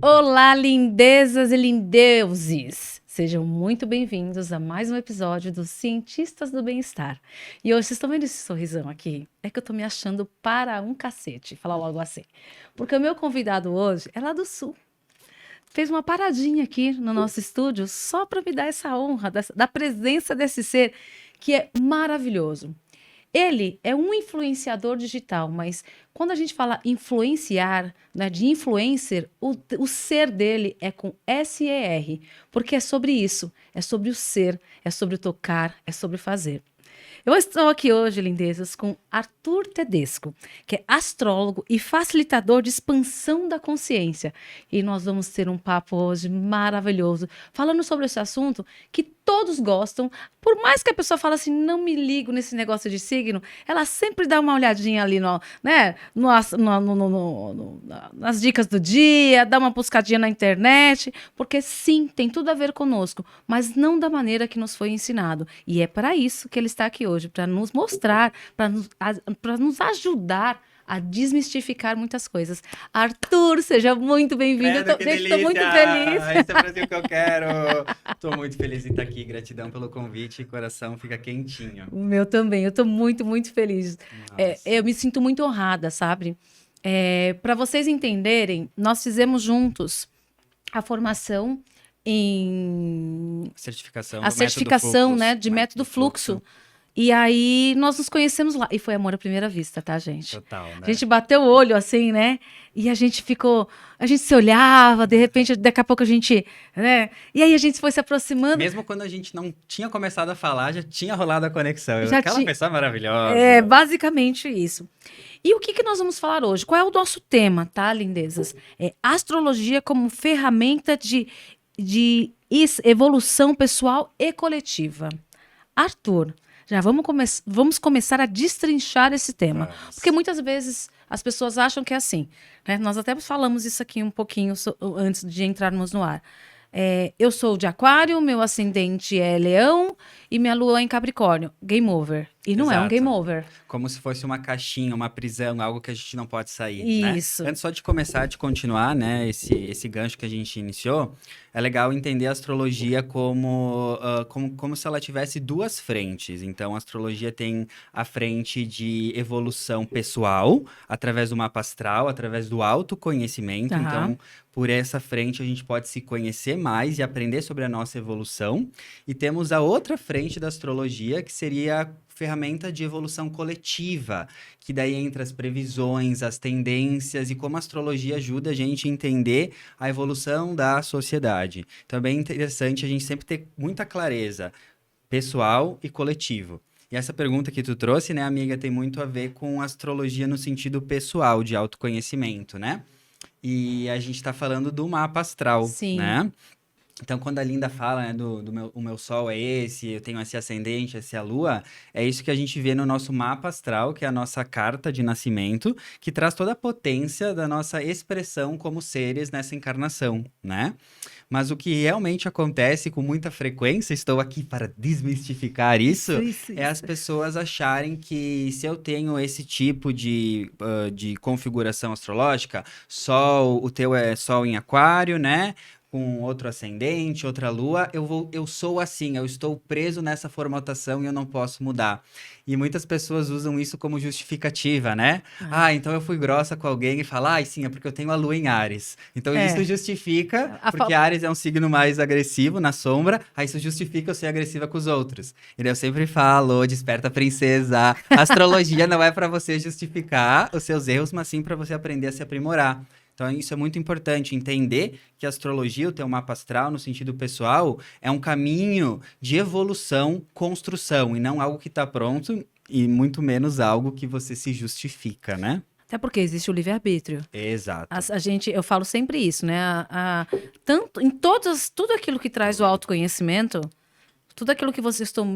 Olá, lindezas e lindeuses! Sejam muito bem-vindos a mais um episódio dos Cientistas do Bem-Estar. E hoje, vocês estão vendo esse sorrisão aqui? É que eu tô me achando para um cacete, falar logo assim. Porque o meu convidado hoje é lá do Sul. Fez uma paradinha aqui no nosso estúdio só para me dar essa honra da presença desse ser que é maravilhoso. Ele é um influenciador digital, mas quando a gente fala influenciar, né, de influencer, o ser dele é com SER, porque é sobre isso, é sobre o ser, é sobre o tocar, é sobre fazer. Eu estou aqui hoje, lindezas, com Arthur Tedesco, que é astrólogo e facilitador de expansão da consciência. E nós vamos ter um papo hoje maravilhoso, falando sobre esse assunto que todos gostam. Por mais que a pessoa fale assim, não me ligo nesse negócio de signo, ela sempre dá uma olhadinha ali né, nas dicas do dia, dá uma buscadinha na internet, porque sim, tem tudo a ver conosco, mas não da maneira que nos foi ensinado. E é para isso que ele está aqui hoje, para nos mostrar, para nos ajudar a desmistificar muitas coisas. Arthur, seja muito bem-vindo. Credo, que delícia! Estou muito feliz. Esse é o Brasil que eu quero! Estou muito feliz em estar aqui. Gratidão pelo convite. Coração fica quentinho. O meu também. Eu estou muito, muito feliz. Eu me sinto muito honrada, sabe? Para vocês entenderem, nós fizemos juntos a formação em... Certificação A do certificação, método né, fluxo. de método fluxo. E aí nós nos conhecemos lá. E foi amor à primeira vista, tá, gente? Total, né? A gente bateu o olho assim, né? E a gente se olhava, de repente, daqui a pouco a gente, né? E aí a gente foi se aproximando. Mesmo quando a gente não tinha começado a falar, já tinha rolado a conexão. Já Aquela pessoa maravilhosa. É basicamente isso. E o que nós vamos falar hoje? Qual é o nosso tema, tá, lindezas? É astrologia como ferramenta de evolução pessoal e coletiva. Arthur, já vamos começar a destrinchar esse tema. Vamos. Porque muitas vezes as pessoas acham que é assim, né? Nós até falamos isso aqui um pouquinho antes de entrarmos no ar. Eu sou de Aquário, meu ascendente é Leão e minha lua é em Capricórnio. Game over. E não é um Exato. game over. Como se fosse uma caixinha, uma prisão, algo que a gente não pode sair, Isso. né? Antes só de começar, de continuar, né, esse gancho que a gente iniciou, é legal entender a astrologia como se ela tivesse duas frentes. Então, a astrologia tem a frente de evolução pessoal, através do mapa astral, através do autoconhecimento. Tá. Então, por essa frente, a gente pode se conhecer mais e aprender sobre a nossa evolução. E temos a outra frente da astrologia, que seria a ferramenta de evolução coletiva, que daí entra as previsões, as tendências e como a astrologia ajuda a gente a entender a evolução da sociedade. Então é bem interessante a gente sempre ter muita clareza pessoal e coletivo. E essa pergunta que tu trouxe, né, amiga, tem muito a ver com astrologia no sentido pessoal, de autoconhecimento, né? E a gente está falando do mapa astral, Sim. né? Então, quando a Linda fala, né, o meu sol é esse, eu tenho esse ascendente, essa é a lua, é isso que a gente vê no nosso mapa astral, que é a nossa carta de nascimento, que traz toda a potência da nossa expressão como seres nessa encarnação, né? Mas o que realmente acontece com muita frequência, estou aqui para desmistificar isso, é as pessoas acharem que se eu tenho esse tipo de configuração astrológica, o teu é sol em aquário, né? Com outro ascendente, outra lua, eu sou assim, eu estou preso nessa formatação e eu não posso mudar. E muitas pessoas usam isso como justificativa, né? Então eu fui grossa com alguém e fala, sim, é porque eu tenho a lua em Áries. Então isso justifica, porque Áries é um signo mais agressivo na sombra, aí isso justifica eu ser agressiva com os outros. E daí eu sempre falo, desperta princesa, a astrologia não é para você justificar os seus erros, mas sim para você aprender a se aprimorar. Então, isso é muito importante, entender que a astrologia, o teu mapa astral, no sentido pessoal, é um caminho de evolução, construção, e não algo que está pronto, e muito menos algo que você se justifica, né? Até porque existe o livre-arbítrio. Exato. Eu falo sempre isso, né? Tanto em tudo aquilo que traz o autoconhecimento, tudo aquilo que vocês estão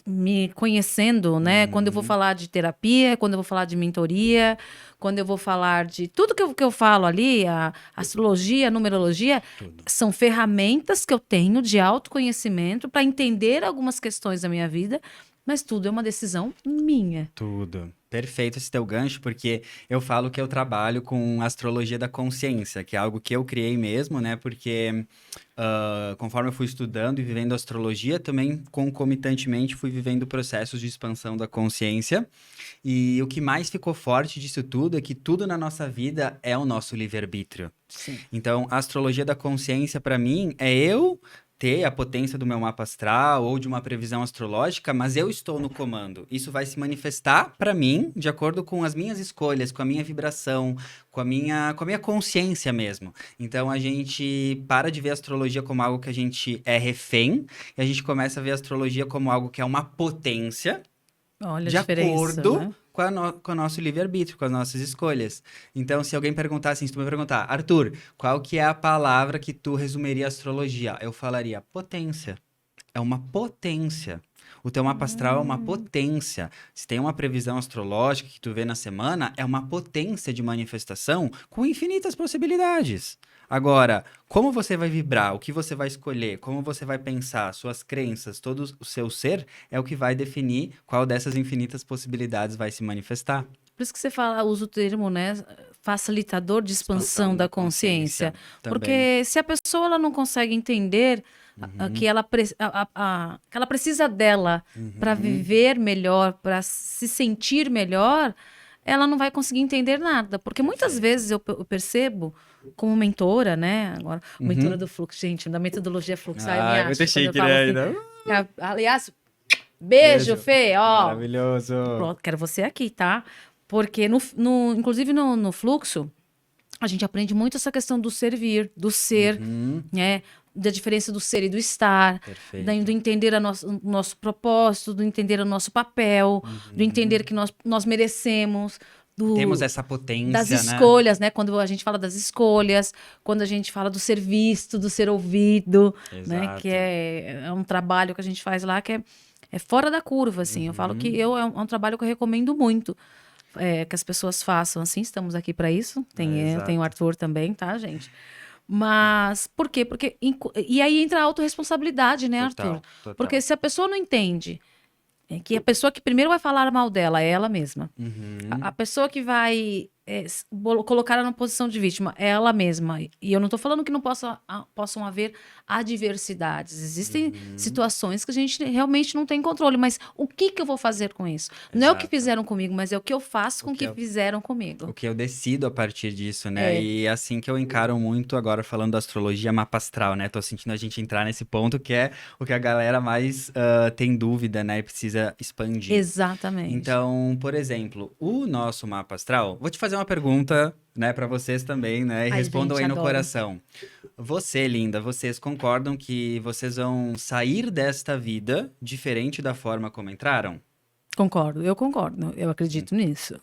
me conhecendo, né? Quando eu vou falar de terapia, quando eu vou falar de mentoria, quando eu vou falar de tudo que eu falo ali, a astrologia, a numerologia, são ferramentas que eu tenho de autoconhecimento para entender algumas questões da minha vida, mas tudo é uma decisão minha. Tudo. Perfeito esse teu gancho, porque eu falo que eu trabalho com astrologia da consciência, que é algo que eu criei mesmo, né? Porque conforme eu fui estudando e vivendo astrologia, também concomitantemente fui vivendo processos de expansão da consciência. E o que mais ficou forte disso tudo é que tudo na nossa vida é o nosso livre-arbítrio. Sim. Então, a astrologia da consciência, para mim, é eu ter a potência do meu mapa astral ou de uma previsão astrológica, mas eu estou no comando. Isso vai se manifestar para mim de acordo com as minhas escolhas, com a minha vibração, com a minha consciência mesmo. Então a gente para de ver a astrologia como algo que a gente é refém e a gente começa a ver a astrologia como algo que é uma potência Olha a de diferença, acordo né? com o nosso livre-arbítrio, com as nossas escolhas. Então, se alguém perguntar assim, se tu me perguntar, Arthur, qual que é a palavra que tu resumiria a astrologia? Eu falaria potência. É uma potência. O teu mapa astral é uma Hum, potência. Se tem uma previsão astrológica que tu vê na semana, é uma potência de manifestação com infinitas possibilidades. Agora, como você vai vibrar, o que você vai escolher, como você vai pensar, suas crenças, todo o seu ser, é o que vai definir qual dessas infinitas possibilidades vai se manifestar. por isso que você fala, usa o termo, né? Facilitador de expansão Expansão da da consciência. consciência também. Porque se a pessoa ela não consegue entender que Uhum, ela, que ela precisa dela para uhum, viver melhor, para se sentir melhor, ela não vai conseguir entender nada. Porque muitas perfeito. vezes eu percebo, como mentora, né? Agora, mentora Uhum. do fluxo, gente, da metodologia fluxo, ai, me Ai, muito acha quando eu chique, falo né? assim. Ainda. Aliás, beijo, Beijo. Fê, ó. Maravilhoso. Pronto, quero você aqui, tá? Porque, inclusive no fluxo, a gente aprende muito essa questão do servir, do ser, Uhum. né? Da diferença do ser e do estar, do Perfeito. entender o nosso propósito, do entender o nosso papel, do entender Uhum. que nós merecemos, Temos do, essa das potência, né? escolhas, né? Quando a gente fala das escolhas, quando a gente fala do ser visto, do ser ouvido, né? Que Exato. é um trabalho que a gente faz lá que é fora da curva, assim. Eu falo que Uhum. é um trabalho que eu recomendo muito que as pessoas façam, assim. Estamos aqui para isso. Tem o Exato. Arthur também, tá, gente? Mas por quê? Porque e aí entra a autorresponsabilidade, né, Arthur? Total, total. Porque se a pessoa não entende que a pessoa que primeiro vai falar mal dela é ela mesma. A Uhum. pessoa que vai colocar ela na posição de vítima é ela mesma. E eu não estou falando que não possam haver adversidades. Existem Uhum. situações que a gente realmente não tem controle. Mas o que que eu vou fazer com isso? Não é o que Exato. fizeram comigo, mas é o que eu faço O com o que que é fizeram O comigo. que eu decido a partir disso, né? É, E é assim que eu encaro muito agora falando da astrologia mapa astral, né? Tô sentindo a gente entrar nesse ponto que é o que a galera mais tem dúvida, né? E precisa expandir. exatamente. Então, por exemplo, o nosso mapa astral, vou te fazer uma pergunta, né, para vocês também, né? E Ai, respondam gente, aí no adoro. coração. Você, linda, vocês concordam que vocês vão sair desta vida diferente da forma como entraram? Concordo, eu concordo. Eu acredito nisso.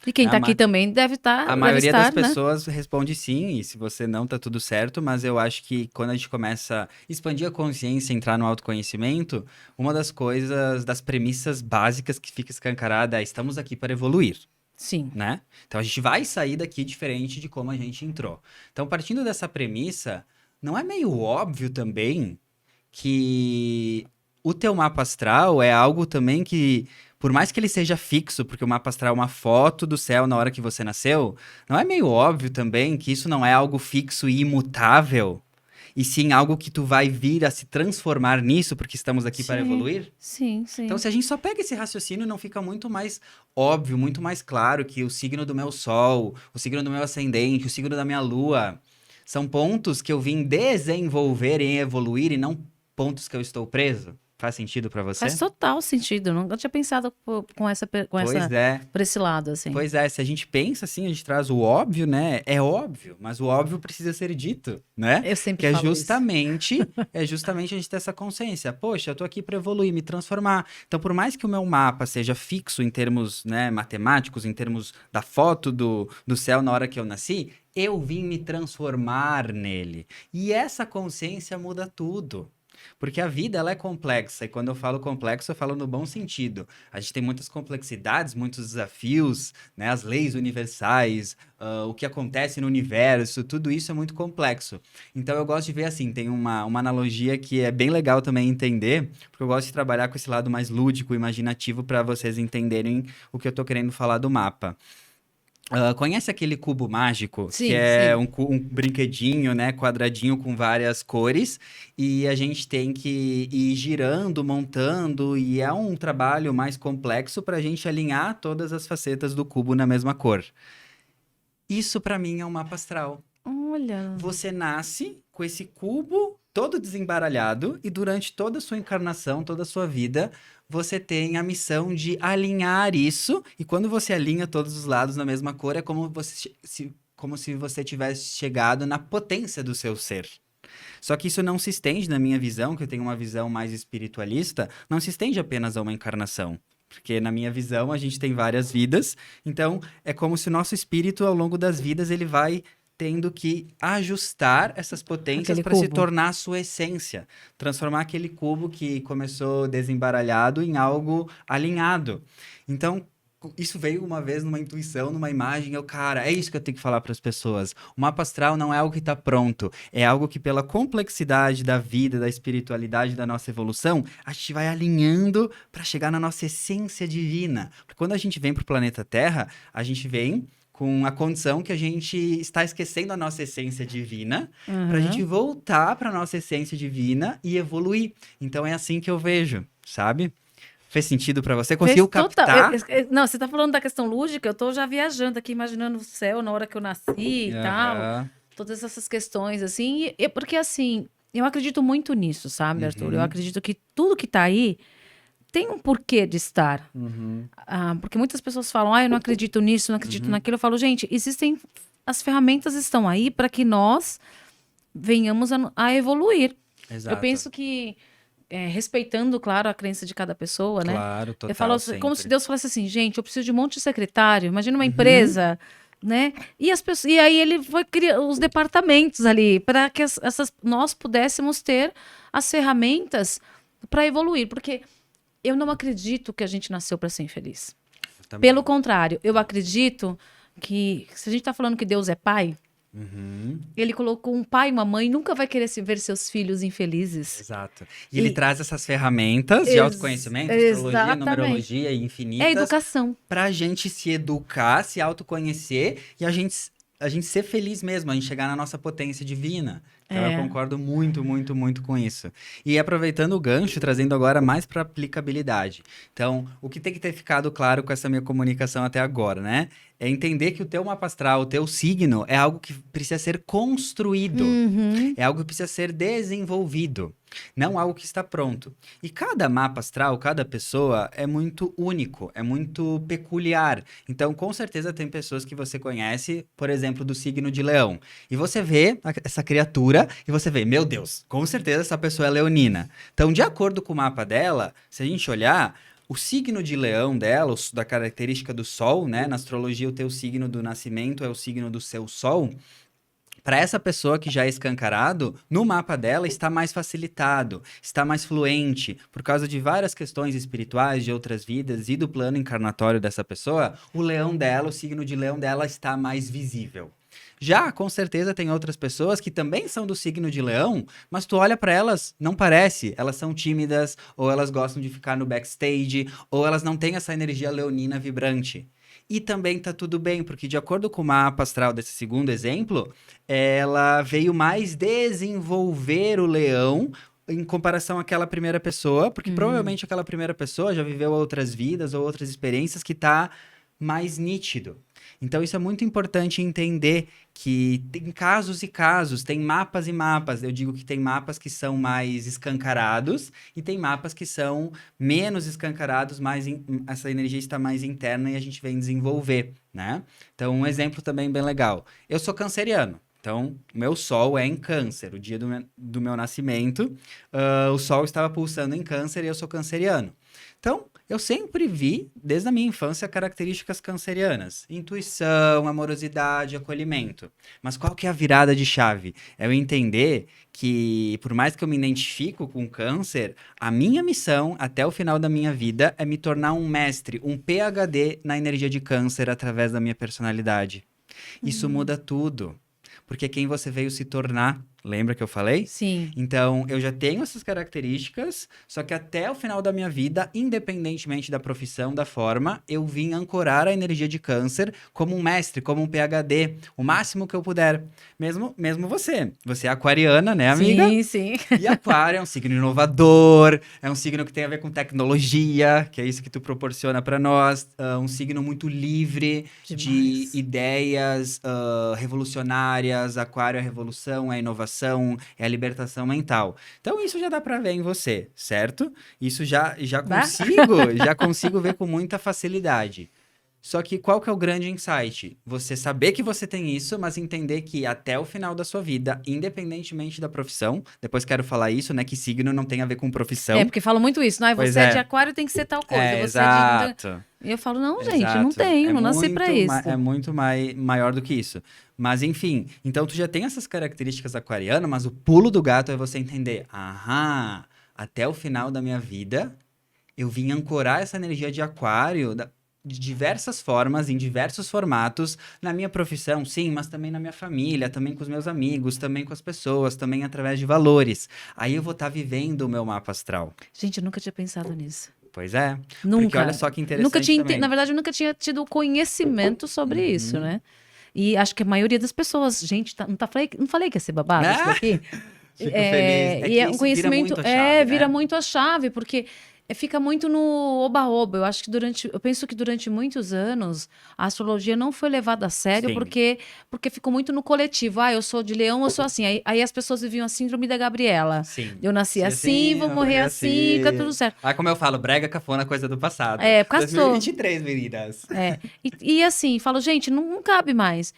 E quem A está aqui ma- também A deve maioria das estar, né? pessoas responde sim, e se você não, tá tudo certo, mas eu acho que quando a gente começa a expandir a consciência, entrar no autoconhecimento, uma das coisas, das premissas básicas que fica escancarada é estamos aqui para evoluir, Sim, né? Então a gente vai sair daqui diferente de como a gente entrou. Então, partindo dessa premissa, não é meio óbvio também que o teu mapa astral é algo também que, por mais que ele seja fixo, porque o mapa astral é uma foto do céu na hora que você nasceu, não é meio óbvio também que isso não é algo fixo e imutável, e sim algo que tu vai vir a se transformar nisso, porque estamos aqui para sim, evoluir? sim, Então, sim. se a gente só pega esse raciocínio, não fica muito mais óbvio, muito mais claro que o signo do meu sol, o signo do meu ascendente, o signo da minha lua, são pontos que eu vim desenvolver e evoluir e não pontos que eu estou preso? Faz sentido pra Faz você? total sentido. Nunca tinha pensado Pois é. por esse lado, assim. Pois é, se a gente pensa assim, a gente traz o óbvio, né? É óbvio, mas o óbvio precisa ser dito, né? Eu sempre Que é falo isso. justamente a gente ter essa consciência. Poxa, eu tô aqui para evoluir, me transformar. Então, por mais que o meu mapa seja fixo em termos, né, matemáticos, em termos da foto do céu na hora que eu nasci, eu vim me transformar nele. E essa consciência muda tudo. Porque a vida, ela é complexa, e quando eu falo complexo, eu falo no bom sentido. A gente tem muitas complexidades, muitos desafios, né? As leis universais, o que acontece no universo, tudo isso é muito complexo. Então eu gosto de ver assim, tem uma analogia que é bem legal também entender, porque eu gosto de trabalhar com esse lado mais lúdico, imaginativo, para vocês entenderem o que eu tô querendo falar do mapa. Conhece aquele cubo mágico, que Sim, é sim. um brinquedinho, né, quadradinho com várias cores, e a gente tem que ir girando, montando, e é um trabalho mais complexo para a gente alinhar todas as facetas do cubo na mesma cor. Isso para mim é um mapa astral. Olha. Você nasce com esse cubo todo desembaralhado e durante toda a sua encarnação, toda a sua vida, você tem a missão de alinhar isso. E quando você alinha todos os lados na mesma cor, é como se você tivesse chegado na potência do seu ser. Só que isso não se estende, na minha visão, que eu tenho uma visão mais espiritualista, não se estende apenas a uma encarnação. Porque na minha visão a gente tem várias vidas, então é como se o nosso espírito ao longo das vidas ele vai tendo que ajustar essas potências Aquele para se cubo. tornar a sua essência, transformar aquele cubo que começou desembaralhado em algo alinhado. Então, isso veio uma vez numa intuição, numa imagem, cara, é isso que eu tenho que falar para as pessoas. O mapa astral não é algo que está pronto, é algo que pela complexidade da vida, da espiritualidade, da nossa evolução, a gente vai alinhando para chegar na nossa essência divina. Porque quando a gente vem para o planeta Terra, a gente vem com a condição que a gente está esquecendo a nossa essência divina, para a gente Aham. voltar para nossa essência divina e evoluir. Então é assim que eu vejo, sabe? Fez sentido para você? Fez Conseguiu total. captar? Não, você tá falando da questão lúdica, eu tô já viajando aqui, imaginando o céu na hora que eu nasci e tal. Aham. Todas essas questões, assim. Porque, assim, eu acredito muito nisso, sabe, Arthur? Eu Uhum. acredito que tudo que tá aí tem um porquê de estar. Uhum. Porque muitas pessoas falam, eu não acredito nisso, não acredito Uhum. naquilo. Eu falo, gente, existem. As ferramentas estão aí para que nós venhamos a evoluir. Eu Exato. penso que, respeitando, claro, a crença de cada pessoa, né? Claro, Eu falo total, como se sempre. Deus falasse assim, gente, eu preciso de um monte de secretário. Imagina uma Uhum. empresa, né? E as pessoas, e aí ele foi criar os departamentos ali para que nós pudéssemos ter as ferramentas para evoluir, porque eu não acredito que a gente nasceu para ser infeliz. Pelo Também. contrário, eu acredito que se a gente está falando que Deus é pai, Uhum. ele colocou um pai e uma mãe, nunca vai querer ver seus filhos infelizes. Exato. E ele E traz essas ferramentas de autoconhecimento, astrologia, exatamente. numerologia e É a infinitas educação. para a gente se educar, se autoconhecer e a gente ser feliz mesmo, a gente chegar na nossa potência divina. Então eu É. concordo muito, muito, muito com isso. E aproveitando o gancho, trazendo agora mais para aplicabilidade. Então, o que tem que ter ficado claro com essa minha comunicação até agora, né? É entender que o teu mapa astral, o teu signo, é algo que precisa ser construído. Uhum. É algo que precisa ser desenvolvido, não algo que está pronto. E cada mapa astral, cada pessoa é muito único, é muito peculiar. Então, com certeza, tem pessoas que você conhece, por exemplo, do signo de Leão. E você vê essa criatura e você vê, meu Deus, com certeza essa pessoa é leonina. Então, de acordo com o mapa dela, se a gente olhar. O signo de leão dela, da característica do sol, né? Na astrologia, o teu signo do nascimento é o signo do seu sol. Para essa pessoa que já é escancarado, no mapa dela está mais facilitado, está mais fluente, por causa de várias questões espirituais de outras vidas e do plano encarnatório dessa pessoa, o leão dela, o signo de leão dela está mais visível. Já, com certeza, tem outras pessoas que também são do signo de leão, mas tu olha para elas, não parece. Elas são tímidas, ou elas gostam de ficar no backstage, ou elas não têm essa energia leonina vibrante. E também tá tudo bem, porque de acordo com o mapa astral desse segundo exemplo, ela veio mais desenvolver o leão em comparação àquela primeira pessoa, porque Hum. provavelmente aquela primeira pessoa já viveu outras vidas ou outras experiências que tá mais nítido. Então isso é muito importante entender que tem casos e casos, tem mapas e mapas. Eu digo que tem mapas que são mais escancarados e tem mapas que são menos escancarados, essa energia está mais interna e a gente vem desenvolver, né? Então um exemplo também bem legal. Eu sou canceriano. Então, meu sol é em câncer, o dia do meu nascimento, o sol estava pulsando em câncer e eu sou canceriano. Então, Eu sempre vi, desde a minha infância, características cancerianas. Intuição, amorosidade, acolhimento. Mas qual que é a virada de chave? É eu entender que, por mais que eu me identifico com câncer, a minha missão, até o final da minha vida, é me tornar um mestre, um PhD na energia de câncer através da minha personalidade. Isso muda tudo. Porque quem você veio se tornar, lembra que eu falei? Sim. Então, eu já tenho essas características, só que até o final da minha vida, independentemente da profissão, da forma, eu vim ancorar a energia de câncer como um mestre, como um PhD, o máximo que eu puder. Mesmo você. Você é aquariana, né, amiga? Sim, sim. E aquário é um signo inovador, é um signo que tem a ver com tecnologia, que é isso que tu proporciona para nós, um signo muito livre de Demais. ideias revolucionárias. Aquário é a revolução, é a inovação, é a libertação mental. Então isso já dá para ver em você, certo? Isso já Dá? consigo ver com muita facilidade. Só que qual que é o grande insight? Você saber que você tem isso, mas entender que até o final da sua vida, independentemente da profissão, depois quero falar isso, né, que signo não tem a ver com profissão. É, porque falam muito isso, não é? Pois Você é de é. aquário, tem que ser tal coisa. Você é de... Exato. E eu falo, não, gente, não Exato. tenho, não nasci pra isso. É muito maior do que isso. Mas, enfim, então tu já tem essas características aquarianas, mas o pulo do gato é você entender, até o final da minha vida, eu vim ancorar essa energia de aquário de diversas formas, em diversos formatos, na minha profissão, sim, mas também na minha família, também com os meus amigos, também com as pessoas, também através de valores. Aí eu vou estar vivendo o meu mapa astral. Gente, eu nunca tinha pensado nisso. Pois é. Nunca. Porque olha só que interessante Nunca tinha, também. na verdade, eu nunca tinha tido conhecimento sobre isso, né? E acho que a maioria das pessoas, gente, não falei que ia ser babado isso Ah! daqui? Fico feliz. É E que é um isso vira conhecimento, muito a chave, vira né? muito a chave, porque fica muito no oba-oba. Eu acho que eu penso que durante muitos anos a astrologia não foi levada a sério Sim. porque ficou muito no coletivo. Ah, eu sou de Leão, eu sou assim. Aí as pessoas viviam a síndrome da Gabriela. Sim. Eu nasci Se assim, vou eu morrer morrer assim, fica tudo certo. Como eu falo, brega cafona, coisa do passado. É, passou. 2023, meninas. E assim, falo, gente, não cabe mais.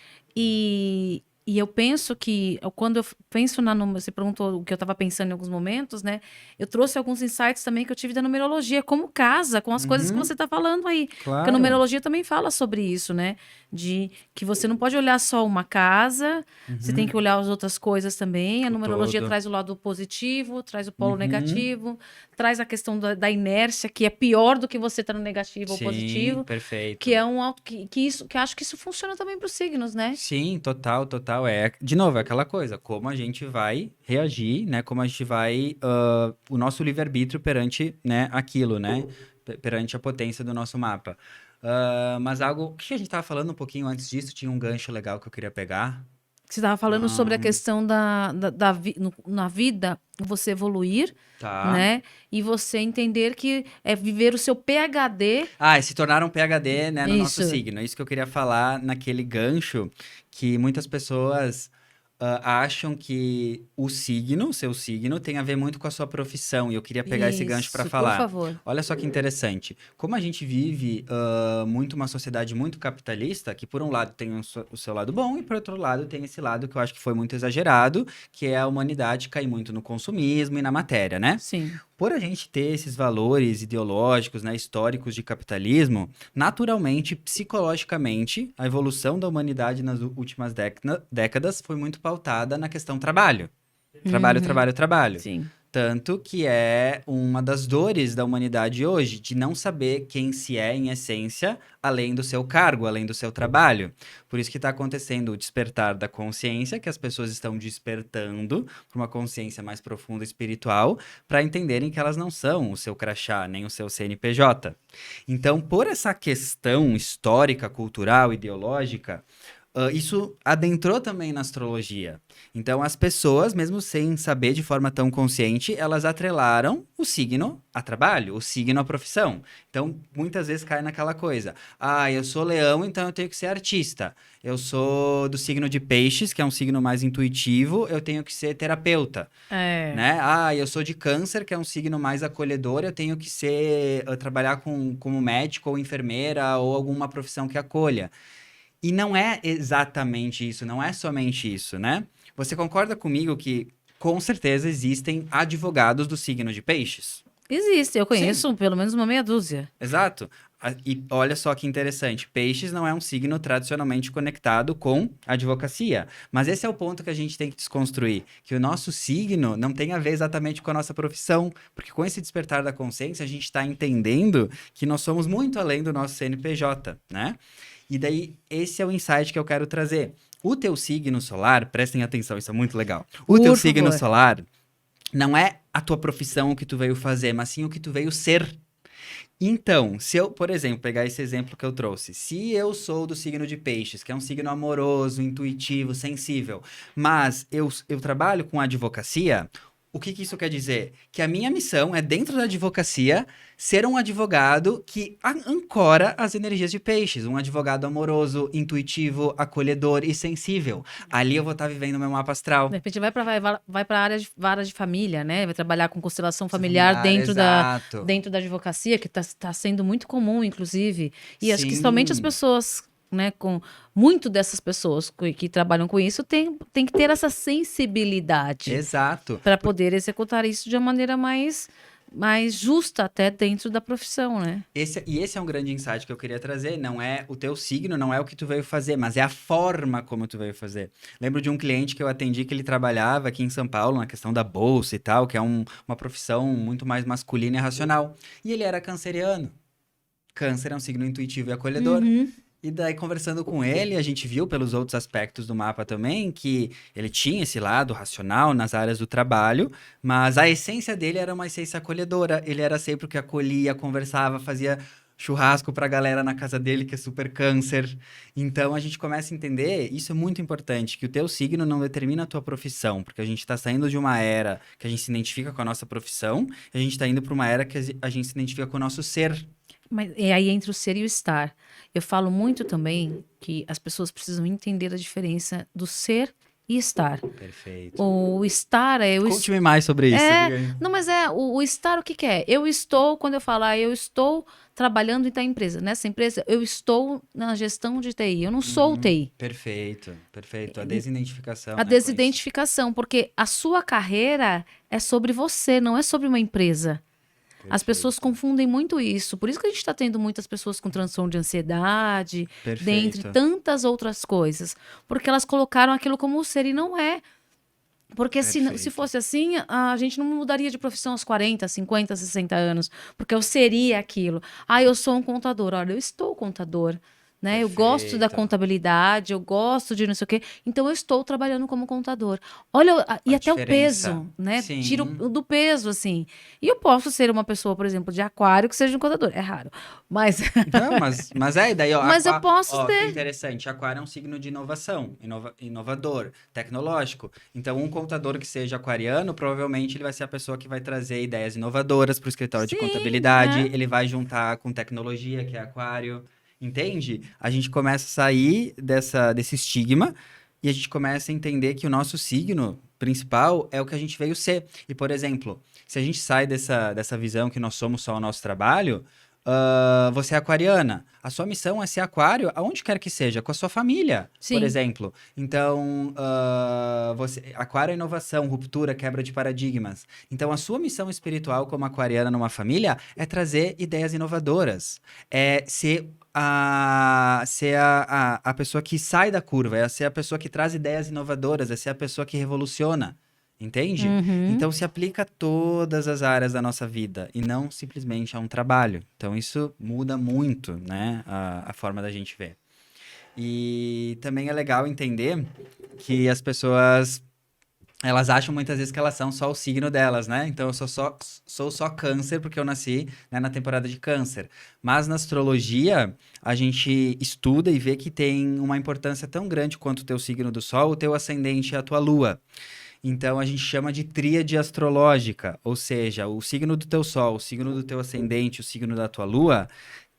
E eu penso que, quando eu penso você perguntou o que eu estava pensando em alguns momentos, né? Eu trouxe alguns insights também que eu tive da numerologia, como casa com as coisas que você está falando aí. Porque a Claro. numerologia também fala sobre isso, né? De que você não pode olhar só uma casa, você tem que olhar as outras coisas também. A O numerologia todo. traz o lado positivo, traz o polo negativo, traz a questão da inércia, que é pior do que você estar no negativo ou Sim, positivo. perfeito. Que é que acho que isso funciona também para os signos, né? Sim, total. De novo, é aquela coisa, como a gente vai reagir, né? Como a gente vai, o nosso livre-arbítrio perante, né, aquilo, né? Perante a potência do nosso mapa. Mas algo que a gente estava falando um pouquinho antes disso, tinha um gancho legal que eu queria pegar. Você estava falando sobre a questão na vida, você evoluir, Tá. né? E você entender que é viver o seu PhD. E se tornar um PhD, né, no nosso Isso. signo. É isso que eu queria falar naquele gancho que muitas pessoas acham que o seu signo, tem a ver muito com a sua profissão. E eu queria pegar esse gancho para Isso, falar. por favor. Olha só que interessante. Como a gente vive muito uma sociedade muito capitalista, que por um lado tem o seu lado bom e por outro lado tem esse lado que eu acho que foi muito exagerado, que é a humanidade cair muito no consumismo e na matéria, né? Sim. Por a gente ter esses valores ideológicos, né, históricos de capitalismo, naturalmente, psicologicamente, a evolução da humanidade nas últimas décadas foi muito pautada na questão trabalho. Trabalho, trabalho, trabalho. Sim. Tanto que é uma das dores da humanidade hoje, de não saber quem se é em essência, além do seu cargo, além do seu trabalho. Por isso que está acontecendo o despertar da consciência, que as pessoas estão despertando para uma consciência mais profunda espiritual, para entenderem que elas não são o seu crachá, nem o seu CNPJ. Então, por essa questão histórica, cultural, ideológica, isso adentrou também na astrologia. Então, as pessoas, mesmo sem saber de forma tão consciente, elas atrelaram o signo a trabalho, o signo à profissão. Então, muitas vezes cai naquela coisa. Eu sou leão, então eu tenho que ser artista. Eu sou do signo de peixes, que é um signo mais intuitivo, eu tenho que ser terapeuta. Né? Eu sou de câncer, que é um signo mais acolhedor, eu tenho que trabalhar como médico ou enfermeira ou alguma profissão que acolha. E não é exatamente isso, não é somente isso, né? Você concorda comigo que, com certeza, existem advogados do signo de peixes? Existe, eu Sim. conheço pelo menos uma meia dúzia. Exato. E olha só que interessante, peixes não é um signo tradicionalmente conectado com a advocacia, mas esse é o ponto que a gente tem que desconstruir, que o nosso signo não tem a ver exatamente com a nossa profissão, porque com esse despertar da consciência a gente está entendendo que nós somos muito além do nosso CNPJ, né? E daí esse é o insight que eu quero trazer. O teu signo solar, prestem atenção, isso é muito legal. O teu Por signo favor. solar não é a tua profissão o que tu veio fazer, mas sim o que tu veio ser. Então, se eu, por exemplo, pegar esse exemplo que eu trouxe, se eu sou do signo de Peixes, que é um signo amoroso, intuitivo, sensível, mas eu trabalho com advocacia, o que que isso quer dizer? Que a minha missão é, dentro da advocacia, ser um advogado que ancora as energias de Peixes, um advogado amoroso, intuitivo, acolhedor e sensível. Ali eu vou estar vivendo meu mapa astral. De repente vai para área de vara de família, né? Vai trabalhar com constelação Sou familiar exato. dentro da advocacia, que está sendo muito comum, inclusive. E acho que somente as Sim. pessoas, né, com muito dessas pessoas que trabalham com isso, tem que ter essa sensibilidade Exato. para poder executar isso de uma maneira mais justa até dentro da profissão, né? Esse é um grande insight que eu queria trazer. Não é o teu signo, não é o que tu veio fazer, mas é a forma como tu veio fazer. Lembro de um cliente que eu atendi que ele trabalhava aqui em São Paulo, na questão da bolsa e tal, que é uma profissão muito mais masculina e racional. E ele era canceriano. Câncer é um signo intuitivo e acolhedor. Uhum. E daí, conversando com ele, a gente viu pelos outros aspectos do mapa também que ele tinha esse lado racional nas áreas do trabalho, mas a essência dele era uma essência acolhedora. Ele era sempre o que acolhia, conversava, fazia churrasco pra galera na casa dele, que é super câncer. Então, a gente começa a entender, isso é muito importante, que o teu signo não determina a tua profissão, porque a gente tá saindo de uma era que a gente se identifica com a nossa profissão, e a gente tá indo pra uma era que a gente se identifica com o nosso ser. Mas e aí entre o ser e o estar. Eu falo muito também que as pessoas precisam entender a diferença do ser e estar. Perfeito. O estar é Conte-me mais sobre isso. não, mas o estar o que que é? Eu estou, quando eu falar, eu estou trabalhando em tal empresa. Nessa empresa, eu estou na gestão de TI. Eu não sou o TI. Perfeito, perfeito. A desidentificação, A né, com isso. desidentificação, porque a sua carreira é sobre você, não é sobre uma empresa. As pessoas Perfeito, confundem muito isso. Por isso que a gente está tendo muitas pessoas com transtorno de ansiedade, dentre perfeito, tantas outras coisas. Porque elas colocaram aquilo como ser e não é. Porque se perfeito. fosse assim, a gente não mudaria de profissão aos 40, 50, 60 anos. Porque eu seria aquilo. Ah, eu sou um contador. Olha, eu estou contador. Né? Eu gosto da Perfeito. contabilidade, eu gosto de não sei o quê. Então, eu estou trabalhando como contador. Olha, e A até o diferença. peso, né? Sim. Tira do peso, assim. E eu posso ser uma pessoa, por exemplo, de aquário que seja um contador. É raro. Mas, Não, mas é, daí, ó, mas eu posso ó, que ter. interessante, aquário é um signo de inovação, inovador, tecnológico. Então, um contador que seja aquariano, provavelmente ele vai ser a pessoa que vai trazer ideias inovadoras para o escritório de Sim, contabilidade, né? ele vai juntar com tecnologia, que é aquário, entende? A gente começa a sair desse estigma e a gente começa a entender que o nosso signo principal é o que a gente veio ser. E, por exemplo, se a gente sai dessa visão que nós somos só o nosso trabalho, você é aquariana. A sua missão é ser aquário aonde quer que seja, com a sua família, por Sim. exemplo. Então, aquário é inovação, ruptura, quebra de paradigmas. Então, a sua missão espiritual como aquariana numa família é trazer ideias inovadoras. É ser a pessoa que sai da curva, é ser a pessoa que traz ideias inovadoras, é ser a pessoa que revoluciona. Entende? Uhum. Então se aplica a todas as áreas da nossa vida e não simplesmente a um trabalho. Então isso muda muito, né, a forma da gente ver. E também é legal entender que as pessoas, elas acham muitas vezes que elas são só o signo delas, né? Então eu sou só câncer porque eu nasci, né, na temporada de câncer. Mas na astrologia, a gente estuda e vê que tem uma importância tão grande quanto o teu signo do sol, o teu ascendente e a tua lua. Então a gente chama de tríade astrológica, ou seja, o signo do teu sol, o signo do teu ascendente, o signo da tua lua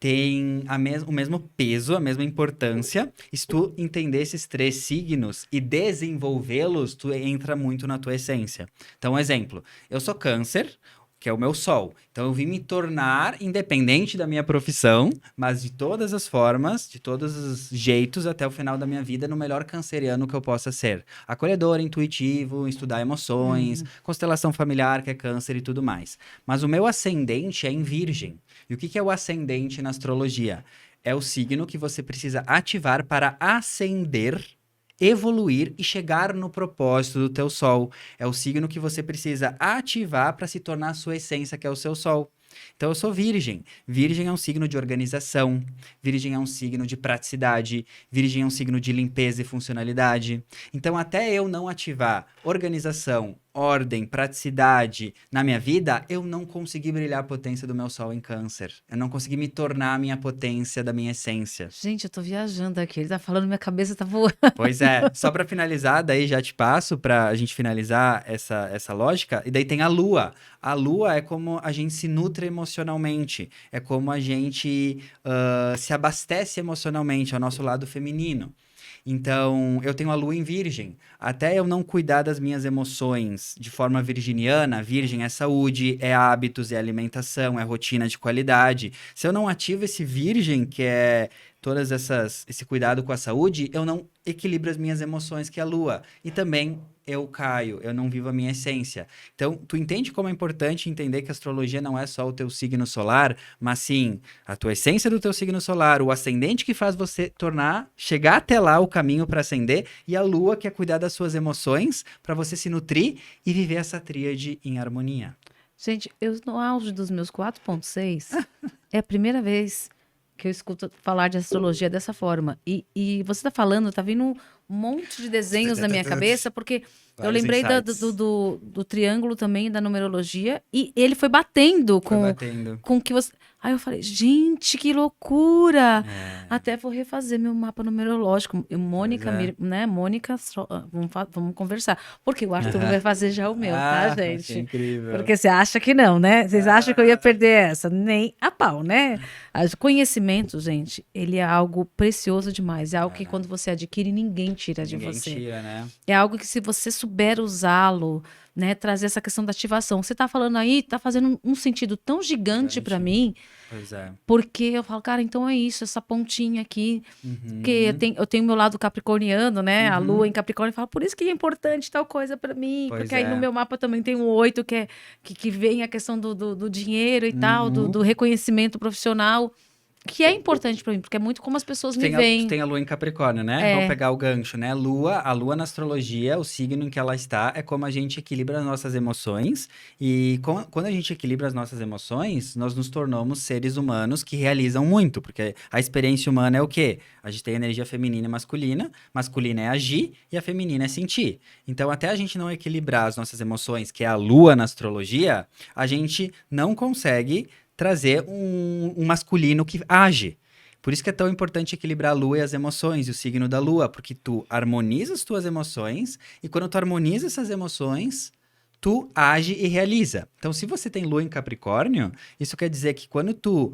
tem o mesmo peso, a mesma importância. E se tu entender esses três signos e desenvolvê-los, tu entra muito na tua essência. Então, um exemplo, eu sou câncer. que é o meu sol. Então eu vim me tornar independente da minha profissão, mas de todas as formas, de todos os jeitos até o final da minha vida no melhor canceriano que eu possa ser. Acolhedor, intuitivo, estudar emoções, constelação familiar, que é câncer e tudo mais. Mas o meu ascendente é em Virgem. E o que é o ascendente na astrologia? É o signo que você precisa ativar para ascender, evoluir e chegar no propósito do teu sol. É o signo que você precisa ativar para se tornar a sua essência, que é o seu sol. Então eu sou Virgem. Virgem é um signo de organização, Virgem é um signo de praticidade, Virgem é um signo de limpeza e funcionalidade. Então até eu não ativar organização, ordem, praticidade na minha vida, eu não consegui brilhar a potência do meu sol em Câncer. Eu não consegui me tornar a minha potência da minha essência. Gente, eu tô viajando aqui. Ele tá falando, minha cabeça tá voando. Pois é, só para finalizar, daí já te passo para a gente finalizar essa lógica. E daí tem a Lua. A Lua é como a gente se nutre emocionalmente, é como a gente se abastece emocionalmente, é o nosso lado feminino. Então, eu tenho a lua em Virgem. Até eu não cuidar das minhas emoções de forma virginiana, Virgem é saúde, é hábitos, é alimentação, é rotina de qualidade. Se eu não ativo esse Virgem, que é esse cuidado com a saúde, eu não equilibro as minhas emoções, que é a lua. E também eu caio, eu não vivo a minha essência. Então, tu entende como é importante entender que a astrologia não é só o teu signo solar, mas sim a tua essência do teu signo solar, o ascendente que faz você chegar até lá o caminho para ascender, e a lua que é cuidar das suas emoções para você se nutrir e viver essa tríade em harmonia. Gente, eu no auge dos meus 4,6 é a primeira vez que eu escuto falar de astrologia dessa forma. E você tá falando, tá vindo um monte de desenhos na minha cabeça, porque eu Vários lembrei insights. do triângulo também, da numerologia, e ele foi batendo com que você... Aí eu falei, gente, que loucura! Até vou refazer meu mapa numerológico. Mônica, né? Mônica, vamos conversar. Porque o Arthur vai fazer já o meu, tá, Que gente? incrível. Porque você acha que não, né? Vocês acham que eu ia perder essa? Nem a pau, né? Conhecimento, gente, ele é algo precioso demais. É algo que quando você adquire, ninguém tira de Ninguém você. tira, né? É algo que se você souber usá-lo, né, trazer essa questão da ativação. Você tá falando aí, tá fazendo um sentido tão gigante para mim, Pois é. porque eu falo, cara, então é isso, essa pontinha aqui, porque eu tenho meu lado capricorniano, né, a lua em Capricórnio, e falo, por isso que é importante tal coisa para mim, Pois porque aí no é. meu mapa também tem um 8, que vem a questão do dinheiro e tal, do reconhecimento profissional, que é importante para mim, porque é muito como as pessoas me Tu veem. tem a lua em Capricórnio, né? Vamos pegar o gancho, né? A lua na astrologia, o signo em que ela está, é como a gente equilibra as nossas emoções. E quando a gente equilibra as nossas emoções, nós nos tornamos seres humanos que realizam muito. Porque a experiência humana é o quê? A gente tem energia feminina e masculina. Masculina é agir e a feminina é sentir. Então, até a gente não equilibrar as nossas emoções, que é a lua na astrologia, a gente não consegue trazer um masculino que age. Por isso que é tão importante equilibrar a lua e as emoções, e o signo da lua, porque tu harmoniza as tuas emoções, e quando tu harmoniza essas emoções, tu age e realiza. Então, se você tem lua em Capricórnio, isso quer dizer que quando tu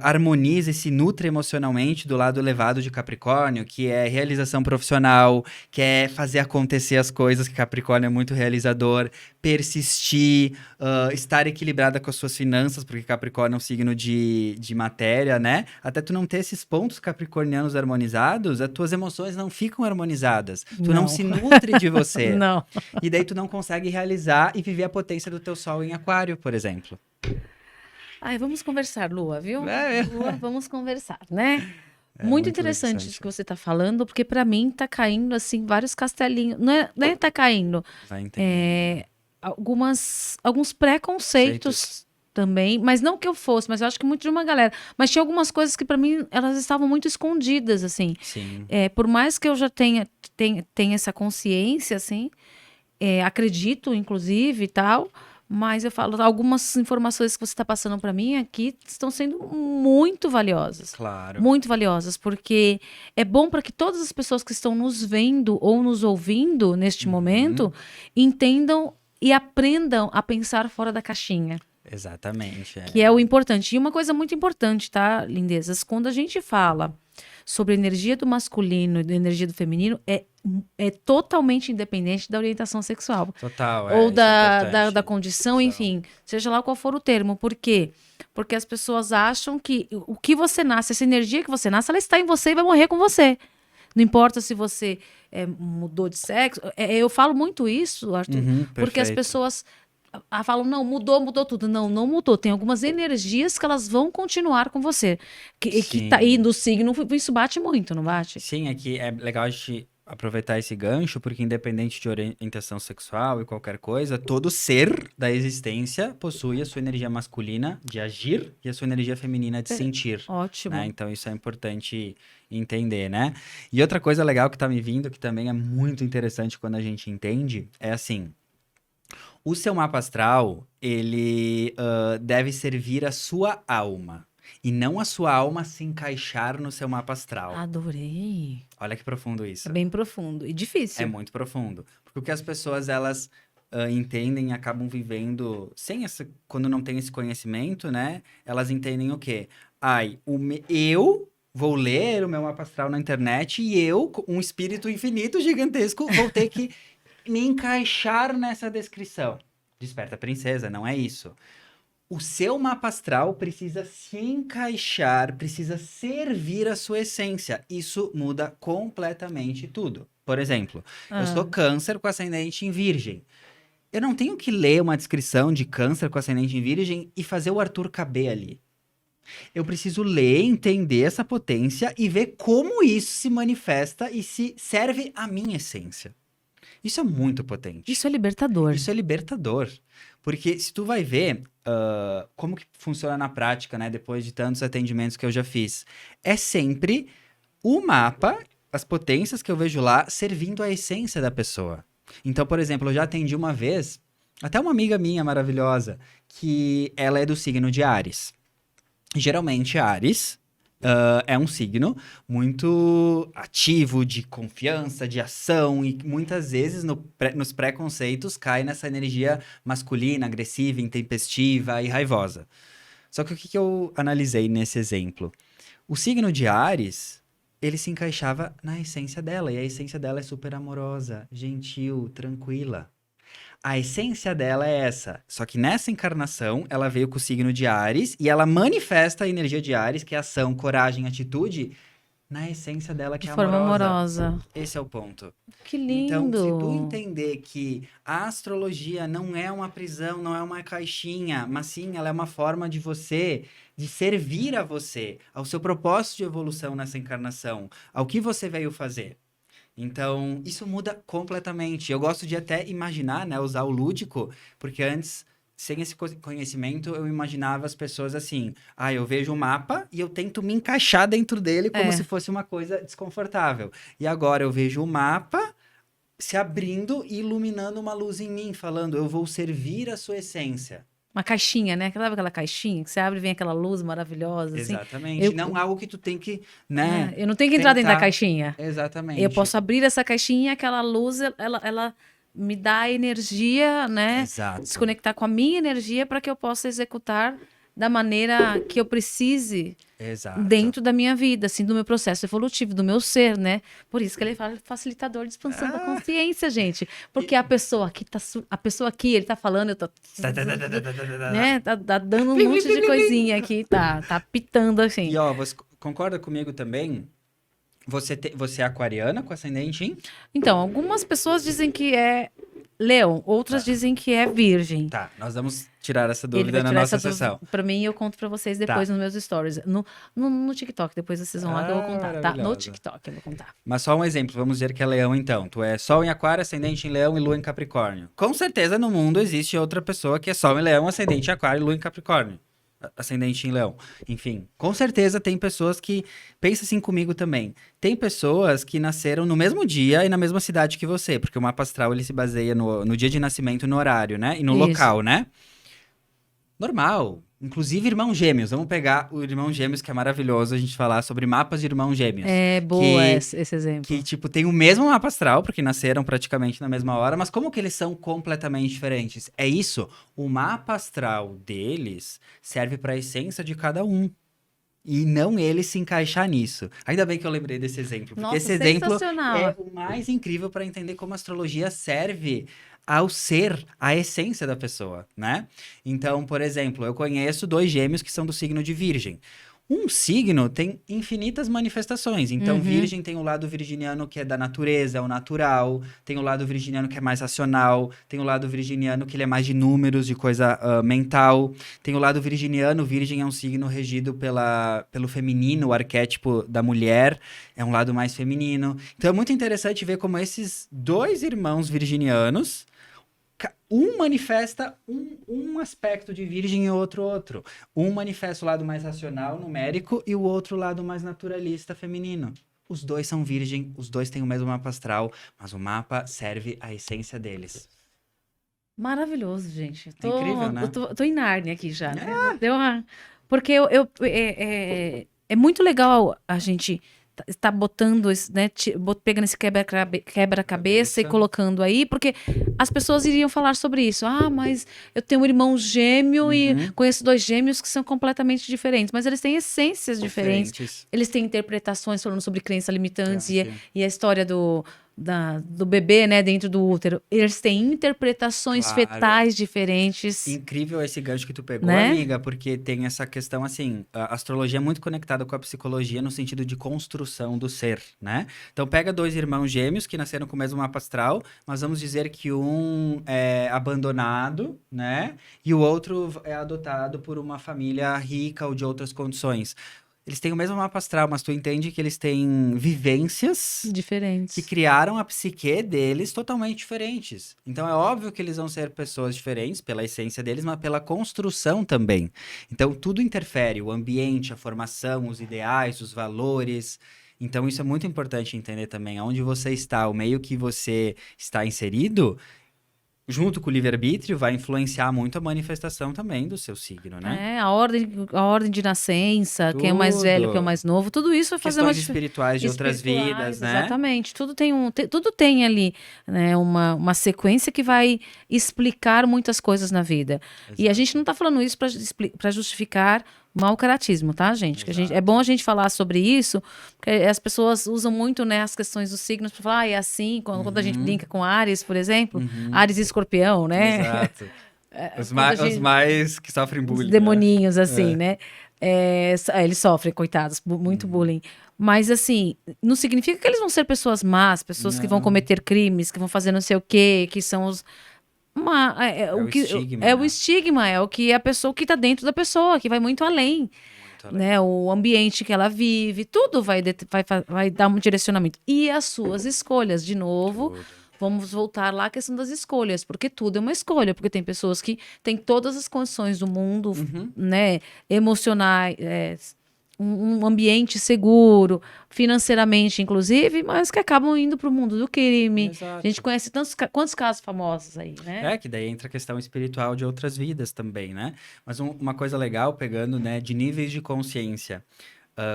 harmoniza e se nutre emocionalmente do lado elevado de Capricórnio, que é realização profissional, que é fazer acontecer as coisas, que Capricórnio é muito realizador, persistir, estar equilibrada com as suas finanças, porque Capricórnio é um signo de matéria, né? Até tu não ter esses pontos capricornianos harmonizados, as tuas emoções não ficam harmonizadas. Tu não se nutre de você. Não. E daí tu não consegue realizar e viver a potência do teu sol em Aquário, por exemplo. Ai, vamos conversar, Lua, viu? É. Lua, vamos conversar, né? É Muito muito interessante isso que você tá falando, porque para mim tá caindo, assim, vários castelinhos. Não é tá caindo, Vai entender. alguns preconceitos também, mas não que eu fosse, mas eu acho que muito de uma galera. Mas tinha algumas coisas que para mim, elas estavam muito escondidas, assim. Sim. Por mais que eu já tenha essa consciência, assim, acredito, inclusive, e tal, mas eu falo, algumas informações que você está passando para mim aqui estão sendo muito valiosas. Claro. Muito valiosas, porque é bom para que todas as pessoas que estão nos vendo ou nos ouvindo neste momento entendam e aprendam a pensar fora da caixinha. Exatamente. Que é o importante. E uma coisa muito importante, tá, lindezas? Quando a gente fala sobre a energia do masculino e da energia do feminino é totalmente independente da orientação sexual. Total, Ou isso é da importante. condição, enfim, seja lá qual for o termo. Por quê? Porque as pessoas acham que o que você nasce, essa energia que você nasce, ela está em você e vai morrer com você. Não importa se você mudou de sexo. Eu falo muito isso, Arthur, porque as Perfeito. pessoas falam, não, mudou tudo. Não, não mudou. Tem algumas energias que elas vão continuar com você. E no signo, isso bate muito, não bate? Sim, aqui é legal a gente aproveitar esse gancho, porque independente de orientação sexual e qualquer coisa, todo ser da existência possui a sua energia masculina de agir e a sua energia feminina de sentir. Ótimo. Né? Então isso é importante entender, né? E outra coisa legal que tá me vindo, que também é muito interessante quando a gente entende, é assim, o seu mapa astral, ele deve servir a sua alma. E não a sua alma se encaixar no seu mapa astral. Adorei. Olha que profundo isso. É bem profundo e É difícil. muito profundo. Porque o que as pessoas, elas entendem e acabam vivendo quando não tem esse conhecimento, né? Elas entendem o quê? Eu vou ler o meu mapa astral na internet e eu, um espírito infinito gigantesco, vou ter que me encaixar nessa descrição. Desperta princesa, não é isso. O seu mapa astral precisa se encaixar, precisa servir a sua essência. Isso muda completamente tudo. Por exemplo, eu sou câncer com ascendente em virgem. Eu não tenho que ler uma descrição de câncer com ascendente em virgem e fazer o Arthur caber ali. Eu preciso ler, entender essa potência e ver como isso se manifesta e se serve à minha essência. Isso é muito potente. Isso é libertador. Isso é libertador. Porque se tu vai ver como que funciona na prática, né? Depois de tantos atendimentos que eu já fiz. É sempre o mapa, as potências que eu vejo lá, servindo à essência da pessoa. Então, por exemplo, eu já atendi uma vez, até uma amiga minha maravilhosa, que ela é do signo de Áries. Geralmente, Áries é um signo muito ativo, de confiança, de ação, e muitas vezes nos preconceitos cai nessa energia masculina, agressiva, intempestiva e raivosa. Só que o que eu analisei nesse exemplo? O signo de Áries, ele se encaixava na essência dela, e a essência dela é super amorosa, gentil, tranquila. A essência dela é essa. Só que nessa encarnação, ela veio com o signo de Áries e ela manifesta a energia de Áries, que é ação, coragem, atitude, na essência dela, que De é forma amorosa. amorosa. Esse é o ponto. Que lindo. Então, se tu entender que a astrologia não é uma prisão, não é uma caixinha, mas sim, ela é uma forma de você, de servir a você, ao seu propósito de evolução nessa encarnação, ao que você veio fazer. Então, isso muda completamente. Eu gosto de até imaginar, né, usar o lúdico, porque antes, sem esse conhecimento, eu imaginava as pessoas assim, eu vejo um mapa e eu tento me encaixar dentro dele como se fosse uma coisa desconfortável. E agora eu vejo o mapa se abrindo e iluminando uma luz em mim, falando, eu vou servir a sua essência. Uma caixinha, né? Sabe aquela caixinha que você abre e vem aquela luz maravilhosa, assim? Exatamente. Não algo que tu tem que, né? Eu não tenho que entrar dentro da tentar- caixinha. Exatamente. Eu posso abrir essa caixinha e aquela luz, ela me dá energia, né? Exato. Se conectar com a minha energia para que eu possa executar da maneira que eu precise Exato. dentro da minha vida, assim, do meu processo evolutivo, do meu ser, né? Por isso que ele fala facilitador de expansão da consciência, gente. Porque a pessoa aqui, ele tá falando, eu tô... né? Tá dando um monte de coisinha aqui, tá pitando, assim. E ó, você concorda comigo também? Você é aquariana com ascendente em? Então, algumas pessoas dizem que é leão, outras dizem que é virgem. Tá, nós vamos tirar essa Ele dúvida vai na tirar nossa essa sessão. dúvida pra mim e eu conto pra vocês depois nos meus stories. No TikTok, depois vocês vão lá que eu vou contar, tá? No Maravilhosa. TikTok eu vou contar. Mas só um exemplo, vamos dizer que é leão então. Tu é sol em aquário, ascendente em leão e lua em capricórnio. Com certeza no mundo existe outra pessoa que é sol em leão, ascendente em aquário e lua em capricórnio. Ascendente em leão. Enfim, com certeza tem pessoas que... Pensa assim comigo também. Tem pessoas que nasceram no mesmo dia e na mesma cidade que você, porque o mapa astral ele se baseia no dia de nascimento, no horário, né? E no Isso. local, né? Normal. Inclusive irmãos gêmeos. Vamos pegar o irmão gêmeos, que é maravilhoso a gente falar sobre mapas de irmãos gêmeos. É boa esse exemplo. Que, tipo, tem o mesmo mapa astral, porque nasceram praticamente na mesma hora, mas como que eles são completamente diferentes? É isso, o mapa astral deles serve para a essência de cada um. e não ele se encaixar nisso. Ainda bem que eu lembrei desse exemplo, porque Nossa, esse exemplo sensacional. é o mais incrível para entender como a astrologia serve ao ser, à essência da pessoa, né? Então, por exemplo, eu conheço 2 gêmeos que são do signo de Virgem. Um signo tem infinitas manifestações. Então, Uhum. Virgem tem o lado virginiano que é da natureza, é o natural. Tem o lado virginiano que é mais racional. Tem o lado virginiano que ele é mais de números, de coisa mental. Tem o lado virginiano. Virgem é um signo regido pelo feminino, o arquétipo da mulher. É um lado mais feminino. Então, é muito interessante ver como esses 2 irmãos virginianos um manifesta um aspecto de virgem e outro. Um manifesta o lado mais racional, numérico, e o outro lado mais naturalista, feminino. Os 2 são virgem, os 2 têm o mesmo mapa astral, mas o mapa serve à essência deles. Maravilhoso, gente. É incrível, né? Tô em Nárnia aqui já, né? Deu uma... Porque é muito legal a gente tá botando, né, pegando esse quebra-cabeça e Cabeça. colocando aí, porque as pessoas iriam falar sobre isso. Ah, mas eu tenho um irmão gêmeo e Uhum. conheço 2 gêmeos que são completamente diferentes, mas eles têm essências diferentes, Diferentes. eles têm interpretações falando sobre crença limitantes Câncer. e a história do bebê, né, dentro do útero. Eles têm interpretações Claro. fetais diferentes, Incrível esse gancho que tu pegou, né? amiga, porque tem essa questão assim, a astrologia é muito conectada com a psicologia no sentido de construção do ser, né? Então pega 2 irmãos gêmeos que nasceram com o mesmo mapa astral, mas vamos dizer que um é abandonado, né? E o outro é adotado por uma família rica ou de outras condições. Eles têm o mesmo mapa astral, mas tu entende que eles têm vivências que Diferentes. criaram a psique deles totalmente diferentes. Então é óbvio que eles vão ser pessoas diferentes pela essência deles, mas pela construção também. Então tudo interfere, o ambiente, a formação, os ideais, os valores. Então isso é muito importante entender também, aonde você está, o meio que você está inserido, junto com o livre-arbítrio, vai influenciar muito a manifestação também do seu signo, né? É, a ordem de nascença, quem é o mais velho, quem é o Tudo. mais novo, tudo isso vai fazer uma Questões diferença. espirituais de outras vidas, Espirituais, né? exatamente. Tudo tem ali, né, uma sequência que vai explicar muitas coisas na vida. E a gente Exato. não está falando isso para justificar mau caratismo, tá, gente? É Exato. bom a gente falar sobre isso, porque as pessoas usam muito, né, as questões dos signos para falar, é assim, quando a gente Uhum. brinca com Ares, por exemplo, Uhum. Ares e Escorpião, né? Exato. Quando a Os gente mais que sofrem os bullying, né? demoninhos, assim, É. né? Eles sofrem, coitados, muito Uhum. bullying. Mas, assim, não significa que eles vão ser pessoas más, pessoas que vão Não, cometer crimes, que vão fazer não sei o quê, que são os. é o estigma, É o né? estigma, é o que a pessoa que tá dentro da pessoa, que vai muito além, Muito além. né? O ambiente que ela vive, tudo vai dar um direcionamento. E as suas escolhas, de novo. Tudo. Vamos voltar lá à questão das escolhas, porque tudo é uma escolha, porque tem pessoas que têm todas as condições do mundo, Uhum. né, emocionais, um ambiente seguro, financeiramente, inclusive, mas que acabam indo para o mundo do crime. A gente Exato. conhece quantos casos famosos aí, né? É, que daí entra a questão espiritual de outras vidas também, né? Mas uma coisa legal, pegando, né, de níveis de consciência.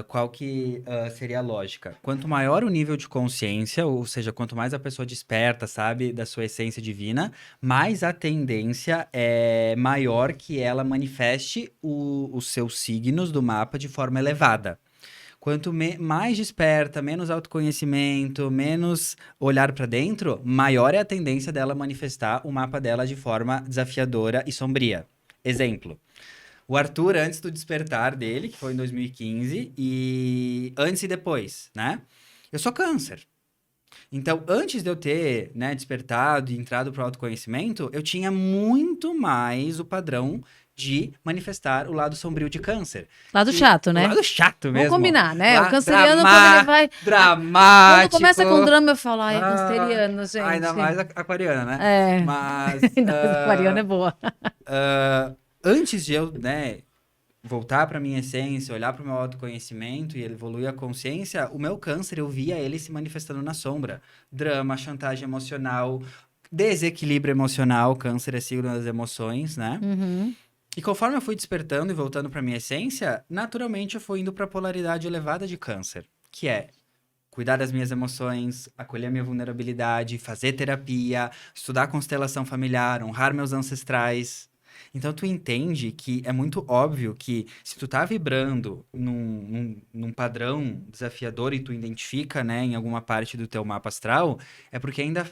Qual que seria a lógica? Quanto maior o nível de consciência, ou seja, quanto mais a pessoa desperta, sabe, da sua essência divina, mais a tendência é maior que ela manifeste os seus signos do mapa de forma elevada. Quanto mais desperta, menos autoconhecimento, menos olhar para dentro, maior é a tendência dela manifestar o mapa dela de forma desafiadora e sombria. Exemplo. O Arthur, antes do despertar dele, que foi em 2015, e antes e depois, né? Eu sou câncer. Então, antes de eu ter, né, despertado e entrado para o autoconhecimento, eu tinha muito mais o padrão de manifestar o lado sombrio de câncer. Lado chato, O né? lado chato Vamos mesmo. combinar, né? O Lá, canceriano, quando ele vai. Quando dramático. começa com drama, eu falo, ai, é Ah, canceriano, ainda mais gente. aquariana, né? É, Mas aquariano é boa. antes de eu, né, voltar para minha essência, olhar para o meu autoconhecimento e evoluir a consciência, o meu câncer, eu via ele se manifestando na sombra. Drama, chantagem emocional, desequilíbrio emocional, câncer é signo das emoções, né? Uhum. E conforme eu fui despertando e voltando para minha essência, naturalmente eu fui indo para a polaridade elevada de câncer, que é cuidar das minhas emoções, acolher a minha vulnerabilidade, fazer terapia, estudar constelação familiar, honrar meus ancestrais. Então, tu entende que é muito óbvio que se tu tá vibrando num padrão desafiador e tu identifica, né, em alguma parte do teu mapa astral, é porque ainda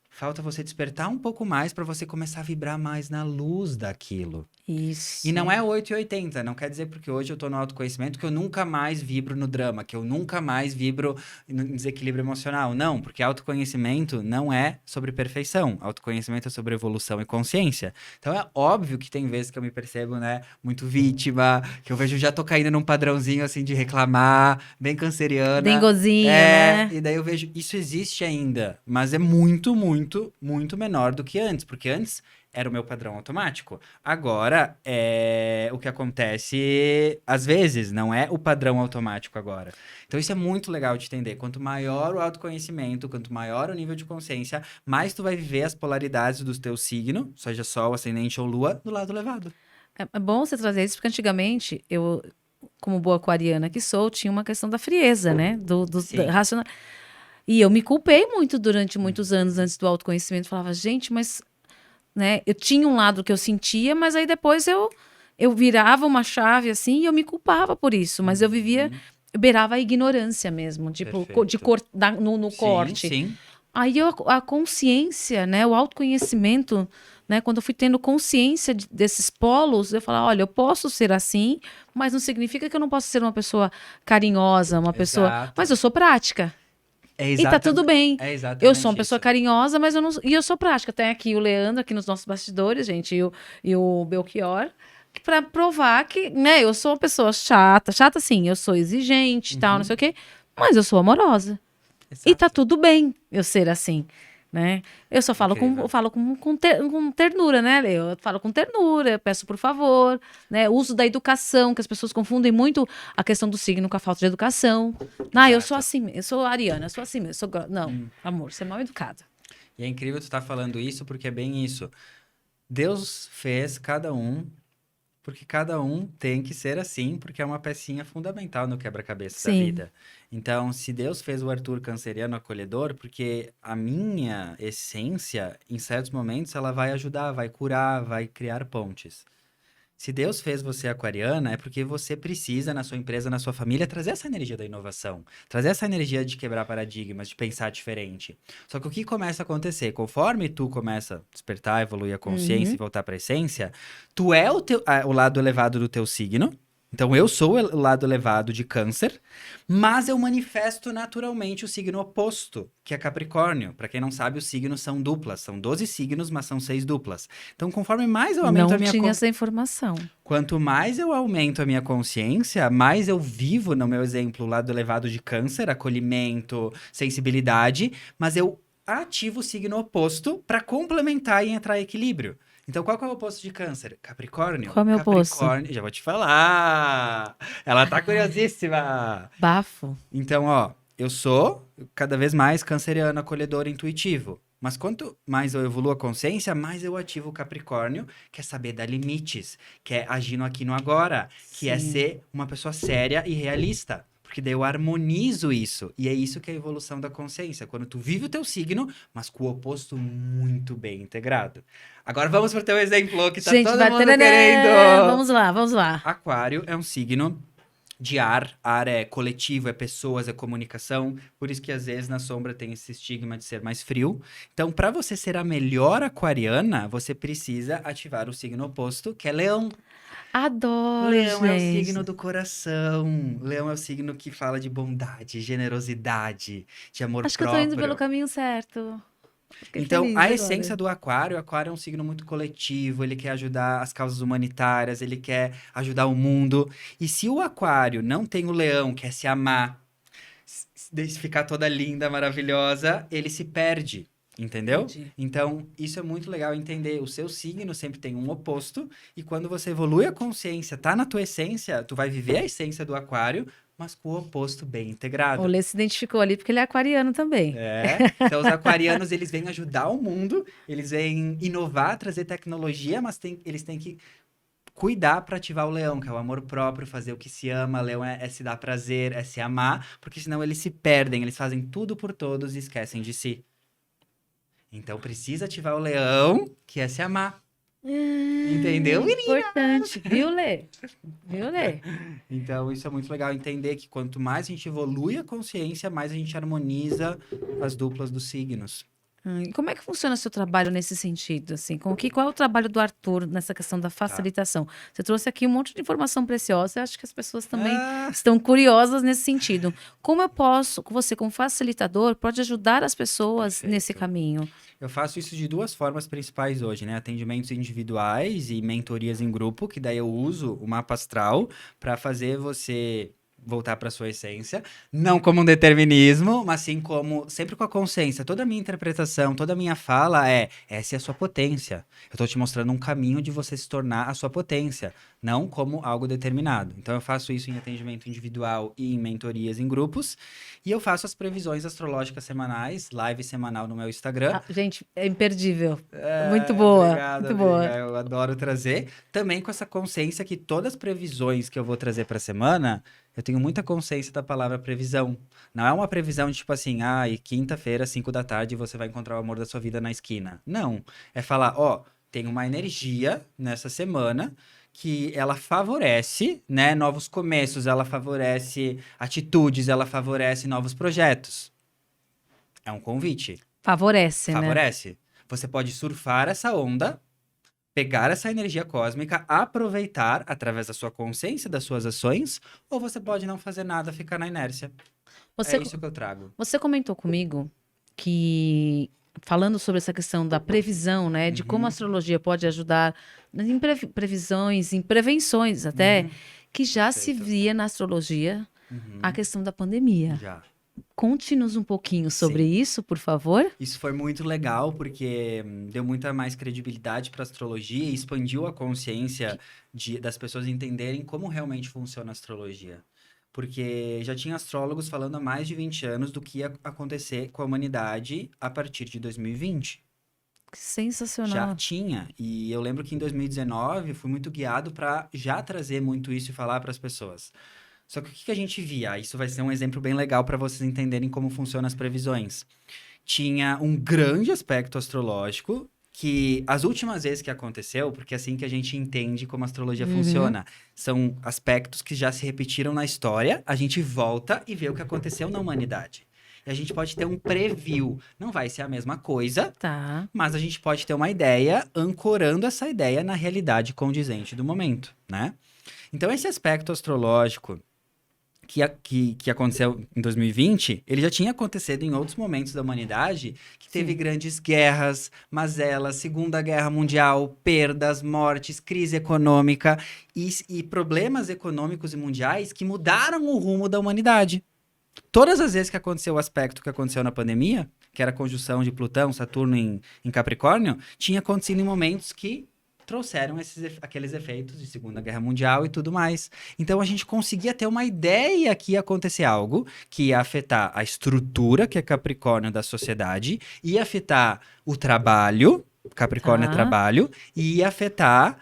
falta você despertar um pouco mais para você começar a vibrar mais na luz daquilo. E Isso. não é 8 e 80, não quer dizer porque hoje eu tô no autoconhecimento que eu nunca mais vibro no drama, que eu nunca mais vibro no desequilíbrio emocional. Não, porque autoconhecimento não é sobre perfeição. Autoconhecimento é sobre evolução e consciência. Então é óbvio que tem vezes que eu me percebo, né, muito vítima, que eu vejo já tô caindo num padrãozinho assim de reclamar, bem canceriana. Dengozinho, né? E daí eu vejo, isso existe ainda, mas é muito, muito, muito menor do que antes, porque antes era o meu padrão automático. Agora, é o que acontece às vezes, não é o padrão automático agora. Então, isso é muito legal de entender. Quanto maior o autoconhecimento, quanto maior o nível de consciência, mais tu vai viver as polaridades do teu signo, seja Sol, Ascendente ou Lua, do lado elevado. É bom você trazer isso, porque antigamente eu, como boa aquariana que sou, tinha uma questão da frieza, né? Da Sim. racional. E eu me culpei muito durante muitos anos antes do autoconhecimento. Falava, gente, mas, né? Eu tinha um lado que eu sentia, mas aí depois eu virava uma chave assim e eu me culpava por isso. Mas eu vivia, Uhum. eu beirava a ignorância mesmo, tipo, de Perfeito. no Sim, corte. sim. Aí a consciência, né, o autoconhecimento, né, quando eu fui tendo consciência desses polos, eu falava, olha, eu posso ser assim, mas não significa que eu não posso ser uma pessoa carinhosa, uma pessoa, mas Exato. eu sou prática. É, E tá tudo bem. é Eu sou uma exatamente pessoa isso. carinhosa, mas eu não, e eu sou prática. Tem aqui o Leandro aqui nos nossos bastidores, gente, e o Belchior, para provar que, né, eu sou uma pessoa chata, chata sim, eu sou exigente, e tal, não sei o Uhum. quê, mas eu sou amorosa. E tá Exato. tudo bem eu ser assim, né? Eu só falo Incrível. com ternura, né, Lê? Eu falo com ternura, eu peço por favor, né? O uso da educação, que as pessoas confundem muito a questão do signo com a falta de educação. Ah, eu sou Exato. assim, eu sou ariana, eu sou assim mesmo, não, Hum. amor, você é mal educado. E é incrível tu estar falando isso porque é bem isso. Deus fez cada um porque cada um tem que ser assim, porque é uma pecinha fundamental no quebra-cabeça da Sim. vida. Então, se Deus fez o Arthur canceriano acolhedor, porque a minha essência, em certos momentos, ela vai ajudar, vai curar, vai criar pontes. Se Deus fez você aquariana, é porque você precisa, na sua empresa, na sua família, trazer essa energia da inovação, trazer essa energia de quebrar paradigmas, de pensar diferente. Só que o que começa a acontecer? Conforme tu começa a despertar, evoluir a consciência e Uhum. voltar para a essência, tu é o lado elevado do teu signo. Então, eu sou o lado elevado de Câncer, mas eu manifesto naturalmente o signo oposto, que é Capricórnio. Para quem não sabe, os signos são duplas. São 12 signos, mas são 6 duplas. Então, conforme mais eu aumento a Não minha tinha essa informação. quanto mais eu aumento a minha consciência, mais eu vivo, no meu exemplo, o lado elevado de Câncer, acolhimento, sensibilidade, mas eu ativo o signo oposto para complementar e entrar em equilíbrio. Então, qual que é o oposto de Câncer? Capricórnio? Qual é o meu poço? Capricórnio, já vou te falar. Ela tá curiosíssima. Bafo. Então, ó, eu sou cada vez mais canceriano, acolhedor, intuitivo. Mas quanto mais eu evoluo a consciência, mais eu ativo o Capricórnio, que é saber dar limites, que é agir no aqui e no agora, que é Sim. ser uma pessoa séria e realista. Porque daí eu harmonizo isso. E é isso que é a evolução da consciência. Quando tu vive o teu signo, mas com o oposto muito bem integrado. Agora vamos pro teu exemplo, que tá Gente, todo vai. mundo Tarará! querendo. Vamos lá, vamos lá. Aquário é um signo de ar. Ar é coletivo, é pessoas, é comunicação. Por isso que às vezes na sombra tem esse estigma de ser mais frio. Então, para você ser a melhor aquariana, você precisa ativar o signo oposto, que é Leão. Adoro, Leão é o signo gente. do coração. Leão é o signo que fala de bondade, generosidade, de amor Acho que eu tô indo pelo próprio. caminho certo. Fiquei Então, feliz a agora. essência do aquário, o aquário é um signo muito coletivo, ele quer ajudar as causas humanitárias, ele quer ajudar o mundo. E se o aquário não tem o leão, quer se amar, ficar toda linda, maravilhosa, ele se perde, entendeu? Entendi. Então, isso é muito legal entender. O seu signo sempre tem um oposto, e quando você evolui a consciência, tá na tua essência, tu vai viver a essência do aquário, mas com o oposto bem O integrado. Lê se identificou ali porque ele é aquariano também. É, então os aquarianos, eles vêm ajudar o mundo, eles vêm inovar, trazer tecnologia, mas eles têm que cuidar para ativar o leão, que é o amor próprio, fazer o que se ama. Leão é se dar prazer, é se amar, porque senão eles se perdem, eles fazem tudo por todos e esquecem de si. Então precisa ativar o leão, que é se amar. Entendeu, menina? Importante. Viu, Lê? Viu, Lê? Então, isso é muito legal entender que quanto mais a gente evolui a consciência, mais a gente harmoniza as duplas dos signos. E como é que funciona o seu trabalho nesse sentido? Assim, qual é o trabalho do Arthur nessa questão da Tá. facilitação? Você trouxe aqui um monte de informação preciosa, eu acho que as pessoas também Ah, estão curiosas nesse sentido. Como eu posso, você como facilitador, pode ajudar as pessoas nesse perfeito. caminho? Eu faço isso de duas formas principais hoje, né? Atendimentos individuais e mentorias em grupo, que daí eu uso o mapa astral para fazer você voltar para sua essência, não como um determinismo, mas sim como sempre com a consciência. Toda a minha interpretação, toda a minha fala essa é a sua potência. Eu estou te mostrando um caminho de você se tornar a sua potência, não como algo determinado. Então eu faço isso em atendimento individual e em mentorias em grupos, e eu faço as previsões astrológicas semanais, live semanal no meu Instagram. Ah, gente, é imperdível. Muito É, boa, obrigado, muito amiga. boa. Eu adoro trazer. Também com essa consciência que todas as previsões que eu vou trazer para a semana, eu tenho muita consciência da palavra previsão. Não é uma previsão de tipo assim, e quinta-feira, 5 da tarde, você vai encontrar o amor da sua vida na esquina. Não. É falar, ó, tem uma energia nessa semana que ela favorece, né, novos começos, ela favorece atitudes, ela favorece novos projetos. É um convite. Favorece, né? Favorece. Você pode surfar essa onda, pegar essa energia cósmica, aproveitar através da sua consciência, das suas ações, ou você pode não fazer nada, ficar na inércia. Você, É isso que eu trago. você comentou comigo que, falando sobre essa questão da previsão, né, de como a Uhum, astrologia pode ajudar em previsões, em prevenções até, uhum, que já se perfeito. via na astrologia a Uhum, questão da pandemia. já. Conte-nos um pouquinho sobre Sim. isso, por favor. Isso foi muito legal porque deu muita mais credibilidade para a astrologia e expandiu a consciência das pessoas entenderem como realmente funciona a astrologia. Porque já tinha astrólogos falando há mais de 20 anos do que ia acontecer com a humanidade a partir de 2020. Que Já sensacional. tinha. E eu lembro que em 2019 fui muito guiado para já trazer muito isso e falar para as pessoas. Só que o que que a gente via? Isso vai ser um exemplo bem legal para vocês entenderem como funcionam as previsões. Tinha um grande aspecto astrológico que as últimas vezes que aconteceu, porque é assim que a gente entende como a astrologia Uhum. funciona, são aspectos que já se repetiram na história, a gente volta e vê o que aconteceu na humanidade. E a gente pode ter um preview. Não vai ser a mesma coisa, Tá. mas a gente pode ter uma ideia ancorando essa ideia na realidade condizente do momento, né? Então, esse aspecto astrológico que aconteceu em 2020, ele já tinha acontecido em outros momentos da humanidade, que teve Sim. grandes guerras, mazelas, Segunda Guerra Mundial, perdas, mortes, crise econômica e problemas econômicos e mundiais que mudaram o rumo da humanidade. Todas as vezes que aconteceu o aspecto que aconteceu na pandemia, que era a conjunção de Plutão, Saturno em Capricórnio, tinha acontecido em momentos que trouxeram aqueles efeitos de Segunda Guerra Mundial e tudo mais. Então a gente conseguia ter uma ideia que ia acontecer algo que ia afetar a estrutura, que é Capricórnio da sociedade, ia afetar o trabalho, Capricórnio é Tá. trabalho, e ia afetar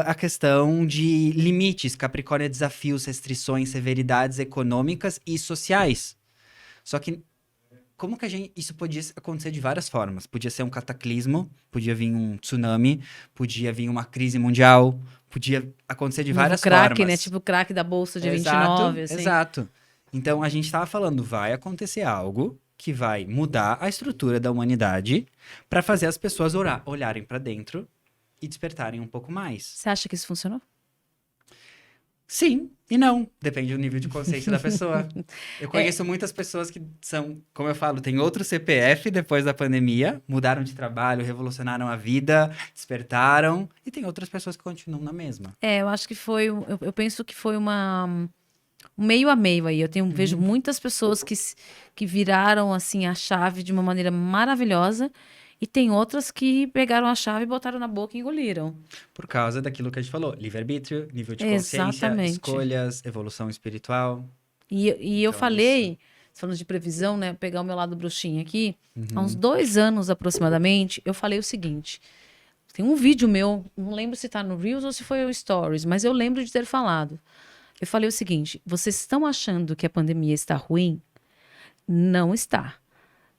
a questão de limites, Capricórnio é desafios, restrições, severidades econômicas e sociais. Só que como que isso podia acontecer de várias formas? Podia ser um cataclismo, podia vir um tsunami, podia vir uma crise mundial, podia acontecer de Novo várias crack, né? formas. Tipo o crack da Bolsa de Exato, 29, assim. exato. Então a gente estava falando, vai acontecer algo que vai mudar a estrutura da humanidade para fazer as pessoas olharem para dentro e despertarem um pouco mais. Você acha que isso funcionou? Sim e não, depende do nível de consciência da pessoa. Eu conheço muitas pessoas que são, como eu falo, tem outro CPF depois da pandemia, mudaram de trabalho, revolucionaram a vida, despertaram, e tem outras pessoas que continuam na mesma. Eu acho que foi, eu penso que foi um meio a meio aí. Vejo Uhum. muitas pessoas que viraram assim a chave de uma maneira maravilhosa e tem outras que pegaram a chave, botaram na boca e engoliram. Por causa daquilo que a gente falou, livre-arbítrio, nível de consciência, Exatamente. escolhas, evolução espiritual. E eu Então, isso. falei, falando de previsão, né? Pegar o meu lado bruxinho aqui. Há uns Uhum. 2 anos aproximadamente, eu falei o seguinte: tem um vídeo meu, não lembro se tá no Reels ou se foi o Stories, mas eu lembro de ter falado. Eu falei o seguinte: vocês estão achando que a pandemia está ruim? Não está.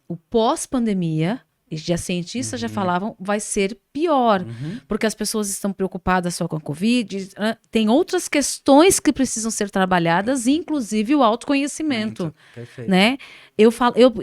O pós-pandemia e já cientistas já Uhum. falavam, vai ser pior, Uhum. porque as pessoas estão preocupadas só com a Covid, tem outras questões que precisam ser trabalhadas, inclusive o autoconhecimento, Perfeito. né?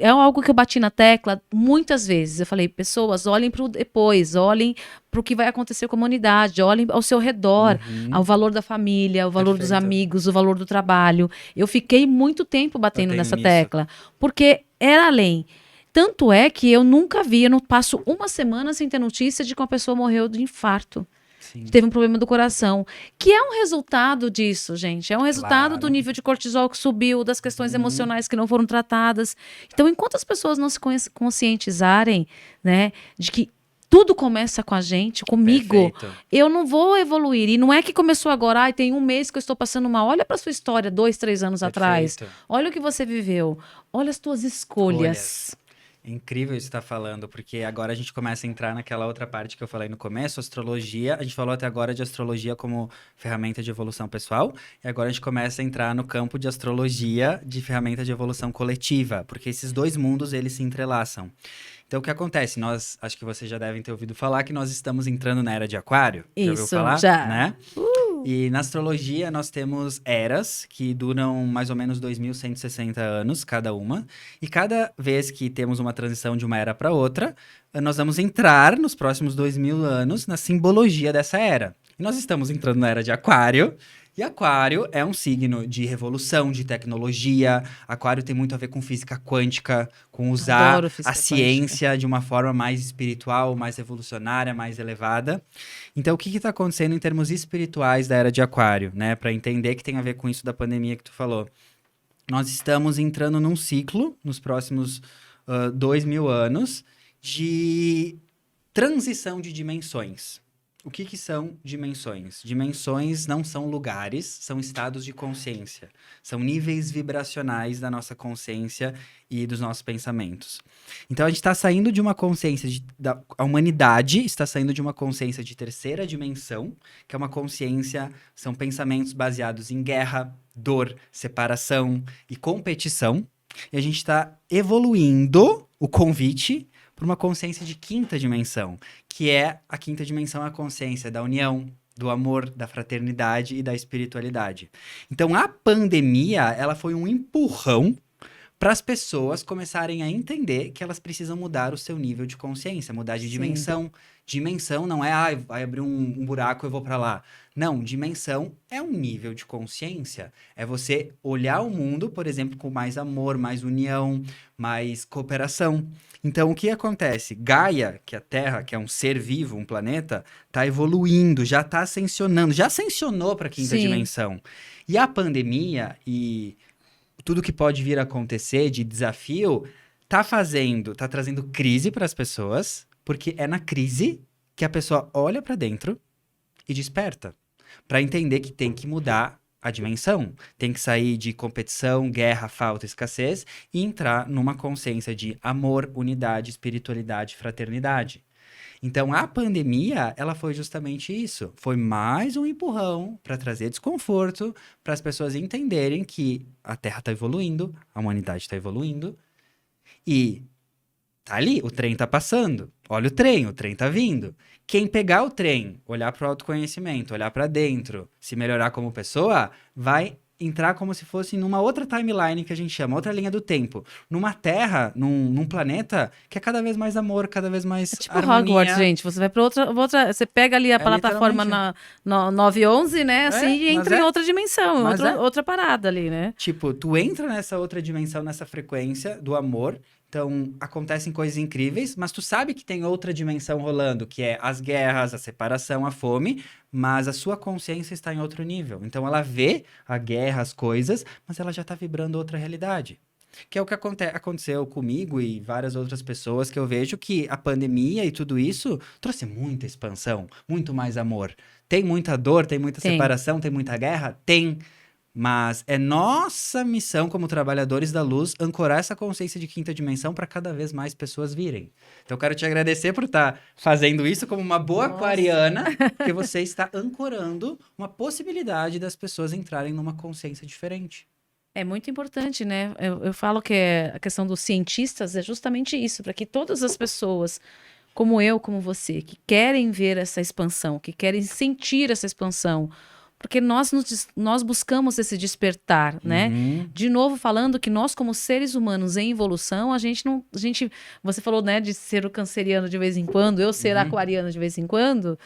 É algo que eu bati na tecla muitas vezes. Eu falei, pessoas, olhem para o depois, olhem para o que vai acontecer com a humanidade, olhem ao seu redor, Uhum. ao valor da família, ao valor dos Perfeito. amigos, o valor do trabalho. Eu fiquei muito tempo batendo Batendo nessa nisso. tecla, porque era além. Tanto é que eu nunca vi, eu não passo uma semana sem ter notícia de que uma pessoa morreu de infarto. Sim. Teve um problema do coração, que é um resultado disso, gente. É um resultado do Claro. nível de cortisol que subiu, das questões Uhum. emocionais que não foram tratadas. Então, enquanto as pessoas não se conscientizarem, né, de que tudo começa com a gente, comigo, Perfeito. eu não vou evoluir. E não é que começou agora, tem um mês que eu estou passando mal. Olha para sua história, 2, 3 anos atrás. Perfeito. Olha o que você viveu. Olha as tuas escolhas. É incrível isso que você está falando, porque agora a gente começa a entrar naquela outra parte que eu falei no começo, astrologia. A gente falou até agora de astrologia como ferramenta de evolução pessoal, e agora a gente começa a entrar no campo de astrologia de ferramenta de evolução coletiva, porque esses dois mundos, eles se entrelaçam. Então, o que acontece? Nós, acho que vocês já devem ter ouvido falar que nós estamos entrando na era de Aquário. Já ouviu Isso, falar? já. Né? E na astrologia nós temos eras que duram mais ou menos 2.160 anos cada uma. E cada vez que temos uma transição de uma era para outra, nós vamos entrar nos próximos 2.000 anos na simbologia dessa era. E nós estamos entrando na era de Aquário. E Aquário é um signo de revolução, de tecnologia. Aquário tem muito a ver com física quântica, com usar Adoro física a ciência de uma forma mais espiritual, mais revolucionária, mais elevada. Então, o que está acontecendo em termos espirituais da era de Aquário, né? Para entender que tem a ver com isso da pandemia que tu falou. Nós estamos entrando num ciclo, nos próximos 2.000 anos, de transição de dimensões. O que são dimensões? Dimensões não são lugares, são estados de consciência. São níveis vibracionais da nossa consciência e dos nossos pensamentos. Então, a gente está saindo de uma consciência, a humanidade está saindo de uma consciência de terceira dimensão, que é uma consciência, são pensamentos baseados em guerra, dor, separação e competição. E a gente está evoluindo o convite para uma consciência de quinta dimensão, que é a quinta dimensão, a consciência da união, do amor, da fraternidade e da espiritualidade. Então, a pandemia, ela foi um empurrão para as pessoas começarem a entender que elas precisam mudar o seu nível de consciência, mudar de dimensão. Dimensão não é, vai abrir um buraco, eu vou para lá. Não, dimensão é um nível de consciência. É você olhar o mundo, por exemplo, com mais amor, mais união, mais cooperação. Então, o que acontece? Gaia, que é a Terra, que é um ser vivo, um planeta, está evoluindo, já está ascensionando, já ascensionou para a quinta dimensão. E a pandemia e tudo que pode vir a acontecer de desafio tá trazendo crise para as pessoas, porque é na crise que a pessoa olha para dentro e desperta, para entender que tem que mudar a dimensão, tem que sair de competição, guerra, falta, escassez e entrar numa consciência de amor, unidade, espiritualidade, fraternidade. Então, a pandemia, ela foi justamente isso. Foi mais um empurrão para trazer desconforto, para as pessoas entenderem que a Terra está evoluindo, a humanidade está evoluindo, e tá ali, o trem tá passando. Olha o trem tá vindo. Quem pegar o trem, olhar para o autoconhecimento, olhar para dentro, se melhorar como pessoa, vai entrar como se fosse numa outra timeline que a gente chama, outra linha do tempo. Numa Terra, num planeta que é cada vez mais amor, cada vez mais tipo harmonia. Hogwarts, gente. Você vai para outra. Você pega ali a plataforma na 911, né? Assim, e entra em outra dimensão, outra parada ali, né? Tipo, tu entra nessa outra dimensão, nessa frequência do amor. Então, acontecem coisas incríveis, mas tu sabe que tem outra dimensão rolando, que é as guerras, a separação, a fome, mas a sua consciência está em outro nível. Então, ela vê a guerra, as coisas, mas ela já está vibrando outra realidade. Que é o que aconteceu comigo e várias outras pessoas, que eu vejo que a pandemia e tudo isso trouxe muita expansão, muito mais amor. Tem muita dor, tem muita separação, tem muita guerra? Tem. Mas é nossa missão como trabalhadores da luz ancorar essa consciência de quinta dimensão para cada vez mais pessoas virem. Então eu quero te agradecer por estar fazendo isso como uma boa aquariana, porque você está ancorando uma possibilidade das pessoas entrarem numa consciência diferente. É muito importante, né? Eu falo que a questão dos cientistas é justamente isso, para que todas as pessoas, como eu, como você, que querem ver essa expansão, que querem sentir essa expansão, porque nós buscamos esse despertar, né? Uhum. De novo, falando que nós, como seres humanos em evolução, a gente não. Você falou, né, de ser o canceriano de vez em quando, eu ser aquariano de vez em quando,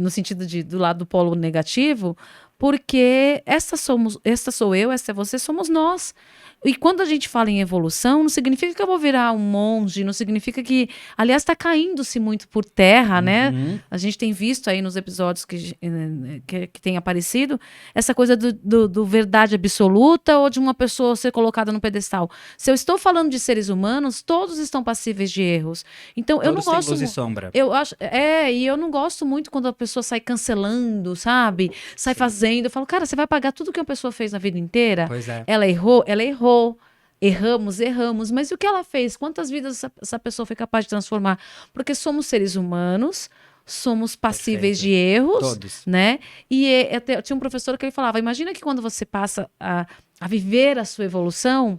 no sentido do lado do polo negativo, porque essa sou eu, essa é você, somos nós. E quando a gente fala em evolução, não significa que eu vou virar um monge, não significa que. Aliás, está caindo-se muito por terra, né? Uhum. A gente tem visto aí nos episódios que tem aparecido essa coisa do verdade absoluta ou de uma pessoa ser colocada no pedestal. Se eu estou falando de seres humanos, todos estão passíveis de erros. Então, eu não Todos têm gosto. luz e sombra. Eu acho, e eu não gosto muito quando a pessoa sai cancelando, sabe? Sai fazendo. Eu falo, cara, você vai pagar tudo que uma pessoa fez na vida inteira? Pois é. Ela errou, ela errou. Erramos, mas e o que ela fez? Quantas vidas essa pessoa foi capaz de transformar? Porque somos seres humanos, somos passíveis de erros, Todos. né? E tinha um professor que ele falava: imagina que quando você passa a viver a sua evolução,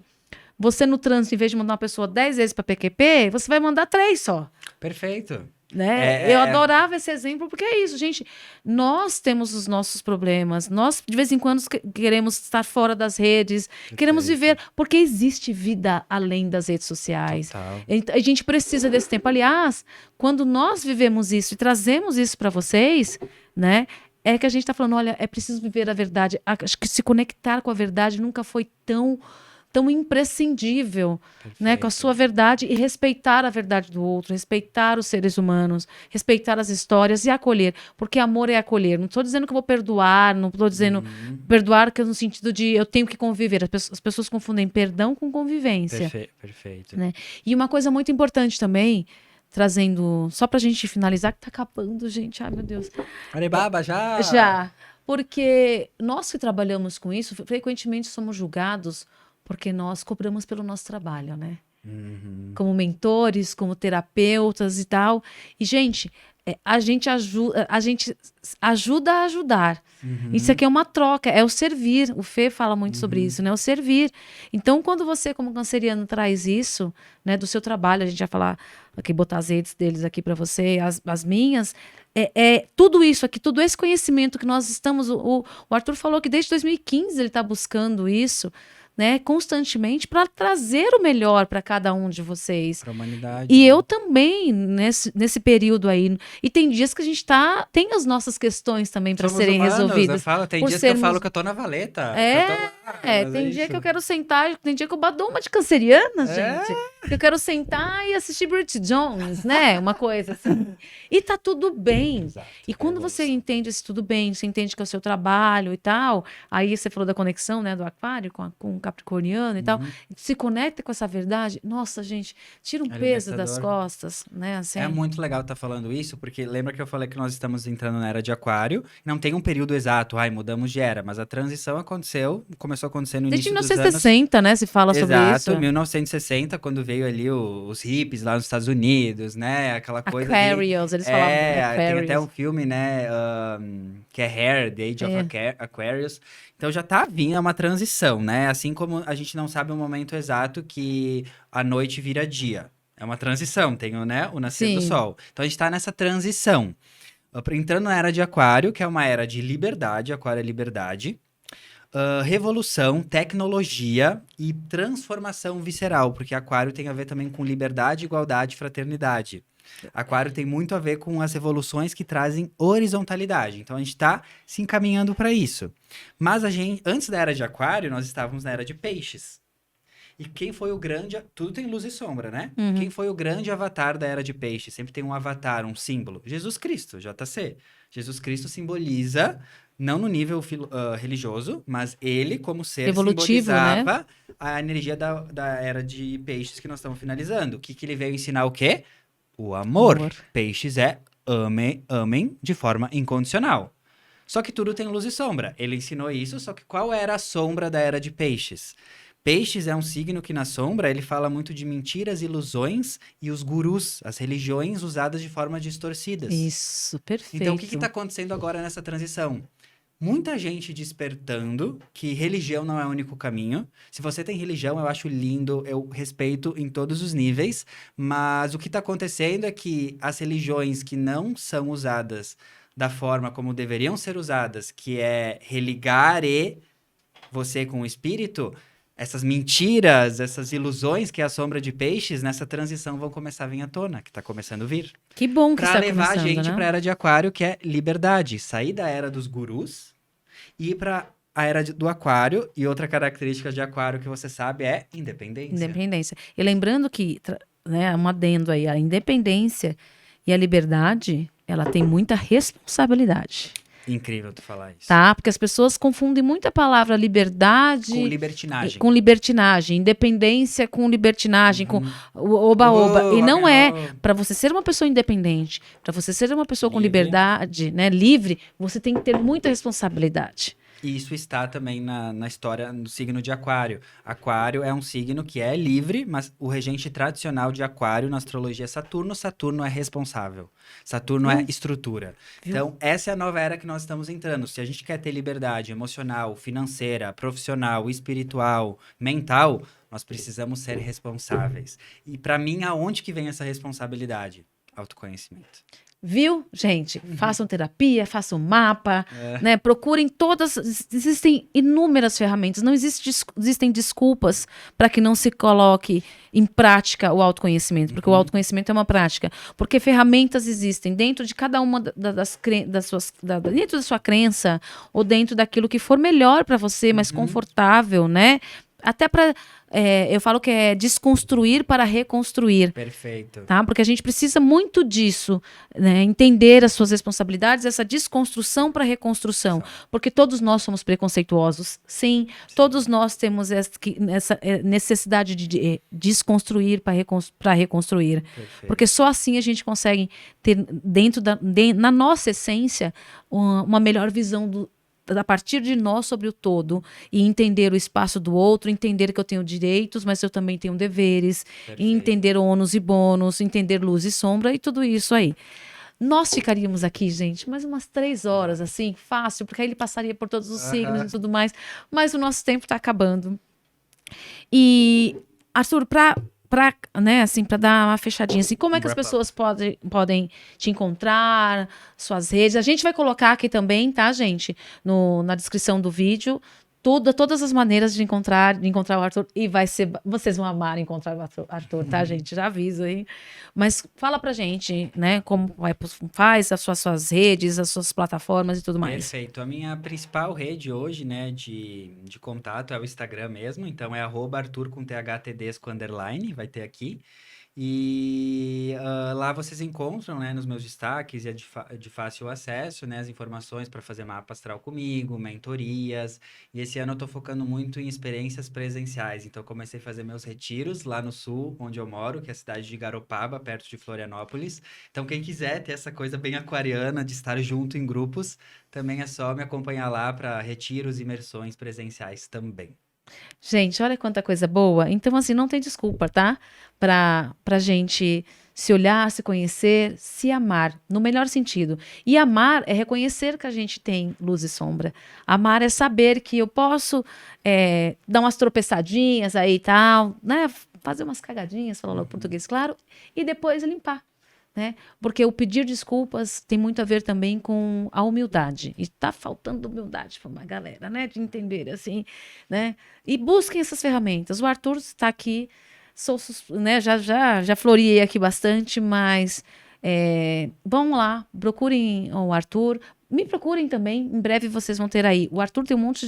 você no trânsito, em vez de mandar uma pessoa 10 vezes para PQP, você vai mandar 3 só. Perfeito. Né? Eu adorava esse exemplo, porque é isso, gente. Nós temos os nossos problemas. Nós, de vez em quando, queremos estar fora das redes, queremos viver, porque existe vida além das redes sociais. Total. A gente precisa desse tempo. Aliás, quando nós vivemos isso e trazemos isso para vocês, né? É que a gente está falando, olha, é preciso viver a verdade. Acho que se conectar com a verdade nunca foi tão imprescindível, né, com a sua verdade e respeitar a verdade do outro, respeitar os seres humanos, respeitar as histórias e acolher, porque amor é acolher. Não estou dizendo que eu vou perdoar, não estou dizendo perdoar que é no sentido de eu tenho que conviver. As pessoas confundem perdão com convivência. Perfeito. Né? E uma coisa muito importante também, trazendo, só pra gente finalizar, que tá acabando, gente, ai meu Deus. Arebaba, já! Já, porque nós que trabalhamos com isso, frequentemente somos julgados porque nós cobramos pelo nosso trabalho, né? Como mentores, como terapeutas e tal. E, gente, a gente ajuda a ajudar. Isso aqui é uma troca, é o servir. O Fê fala muito sobre isso, né? O servir. Então, quando você, como canceriano, traz isso, né, do seu trabalho, a gente vai falar aqui, botar as redes deles aqui para você, as minhas, tudo isso aqui, todo esse conhecimento que nós estamos. O Arthur falou que desde 2015 ele está buscando isso, né, constantemente, para trazer o melhor para cada um de vocês. Para a humanidade. E eu também, nesse período aí. E tem dias que a gente tem as nossas questões também para serem resolvidas. Tem dias que eu falo que eu tô na valeta. Tem dia que eu quero sentar, tem dia que eu dou uma de canceriana, gente. Que eu quero sentar e assistir Bridget Jones, né? Uma coisa assim. E tá tudo bem. Exato. E quando você entende esse tudo bem, você entende que é o seu trabalho e tal, aí você falou da conexão, né, do aquário com o capricorniano e tal, se conecta com essa verdade, nossa, gente, tira um peso das costas, né? Assim. É muito legal estar falando isso, porque lembra que eu falei que nós estamos entrando na era de aquário, não tem um período exato, mudamos de era, mas a transição começou a acontecer no desde início dos 1960, né, se fala sobre isso. Exato, 1960, quando veio ali os hippies lá nos Estados Unidos, né, aquela coisa Aquarius, eles falavam Aquarius. Tem até um filme, né, que é Hair, The Age of Aquarius. Então já tá vindo uma transição, né? Assim como a gente não sabe o momento exato que a noite vira dia. É uma transição, tem o nascer do sol. Então a gente tá nessa transição. Entrando na era de aquário, que é uma era de liberdade, aquário é liberdade. Revolução, tecnologia e transformação visceral, porque aquário tem a ver também com liberdade, igualdade e fraternidade. Aquário tem muito a ver com as revoluções que trazem horizontalidade. Então, a gente está se encaminhando para isso. Mas antes da era de aquário, nós estávamos na era de peixes. E quem foi o grande... Tudo tem luz e sombra, né? Quem foi o grande avatar da era de peixes? Sempre tem um avatar, um símbolo. Jesus Cristo, JC. Jesus Cristo simboliza, não no nível religioso, mas ele, como ser, evolutivo, simbolizava, né? A energia da era de peixes que nós estamos finalizando. O que ele veio ensinar o quê? O amor. Peixes amem de forma incondicional. Só que tudo tem luz e sombra. Ele ensinou isso, só que qual era a sombra da era de peixes? Peixes é um signo que na sombra ele fala muito de mentiras, ilusões e os gurus, as religiões usadas de forma distorcidas. Isso, perfeito. Então o que está acontecendo agora nessa transição? muita gente despertando que religião não é o único caminho. Se você tem religião, eu acho lindo, eu respeito em todos os níveis, mas o que está acontecendo é que as religiões que não são usadas da forma como deveriam ser usadas, que é religar você com o espírito, essas mentiras, essas ilusões que é a sombra de peixes, nessa transição vão começar a vir à tona, que está começando a vir. Que bom que Para está levar a começando, gente né? para a era de Aquário, que é liberdade, sair da era dos gurus e ir para a era do Aquário. E outra característica de Aquário que você sabe é independência. Independência. E lembrando que, né, um adendo aí, a independência e a liberdade, ela tem muita responsabilidade. Incrível tu falar isso. Tá? Porque as pessoas confundem muito a palavra liberdade Com libertinagem. com libertinagem, independência com libertinagem, com Uhum. oba-oba. E não é. Rock and roll. Para você ser uma pessoa independente, para você ser uma pessoa com Livre. liberdade, né, livre, você tem que ter muita responsabilidade. E isso está também na história do signo de Aquário. Aquário é um signo que é livre, mas o regente tradicional de Aquário na astrologia é Saturno. Saturno é responsável. Saturno é estrutura. Viu? Então, essa é a nova era que nós estamos entrando. Se a gente quer ter liberdade emocional, financeira, profissional, espiritual, mental, nós precisamos ser responsáveis. E para mim, aonde que vem essa responsabilidade? Autoconhecimento. Viu, gente? Façam terapia, façam mapa, É. né? Procurem todas. Existem inúmeras ferramentas. Não existem desculpas para que não se coloque em prática o autoconhecimento, porque o autoconhecimento é uma prática. Porque ferramentas existem dentro de cada uma dentro da sua crença ou dentro daquilo que for melhor para você, mais confortável, né? Até para eu falo que é desconstruir para reconstruir. Perfeito. Tá? Porque a gente precisa muito disso, né? Entender as suas responsabilidades, essa desconstrução para reconstrução. Porque todos nós somos preconceituosos, sim. Todos nós temos essa necessidade de desconstruir para reconstruir. Perfeito. Porque só assim a gente consegue ter na nossa essência uma melhor visão a partir de nós sobre o todo e entender o espaço do outro, entender que eu tenho direitos, mas eu também tenho deveres, Perfeito. e entender ônus e bônus, entender luz e sombra e tudo isso aí. Nós ficaríamos aqui, gente, mais umas 3 horas, assim, fácil, porque aí ele passaria por todos os signos e tudo mais, mas o nosso tempo está acabando. E, Arthur, né, assim, para dar uma fechadinha, assim, como é que as pessoas podem te encontrar, suas redes? A gente vai colocar aqui também, tá, gente, na descrição do vídeo, todas as maneiras de encontrar o Arthur, e vocês vão amar encontrar o Arthur, tá, gente? Já aviso aí. Mas fala pra gente, né, como faz as suas redes, as suas plataformas e tudo mais. Perfeito. A minha principal rede hoje, né, de contato é o Instagram mesmo, então é @Arthur com THTDesco _, vai ter aqui. E lá vocês encontram, né, nos meus destaques e é de fácil acesso, né, as informações para fazer mapa astral comigo, mentorias. E esse ano eu tô focando muito em experiências presenciais. Então eu comecei a fazer meus retiros lá no sul, onde eu moro, que é a cidade de Garopaba, perto de Florianópolis. Então quem quiser ter essa coisa bem aquariana de estar junto em grupos, também é só me acompanhar lá para retiros e imersões presenciais também. Gente, olha quanta coisa boa. Então, assim, não tem desculpa, tá? Pra gente se olhar, se conhecer, se amar, no melhor sentido. E amar é reconhecer que a gente tem luz e sombra. Amar é saber que eu posso dar umas tropeçadinhas aí e tal, né? Fazer umas cagadinhas, falar logo português, claro, e depois limpar. Né? Porque o pedir desculpas tem muito a ver também com a humildade. E tá faltando humildade para uma galera, né? De entender, assim, né? E busquem essas ferramentas. O Arthur está aqui, né? Já floreei aqui bastante, mas vão lá, procurem o Arthur. Me procurem também, em breve vocês vão ter aí. O Arthur tem um monte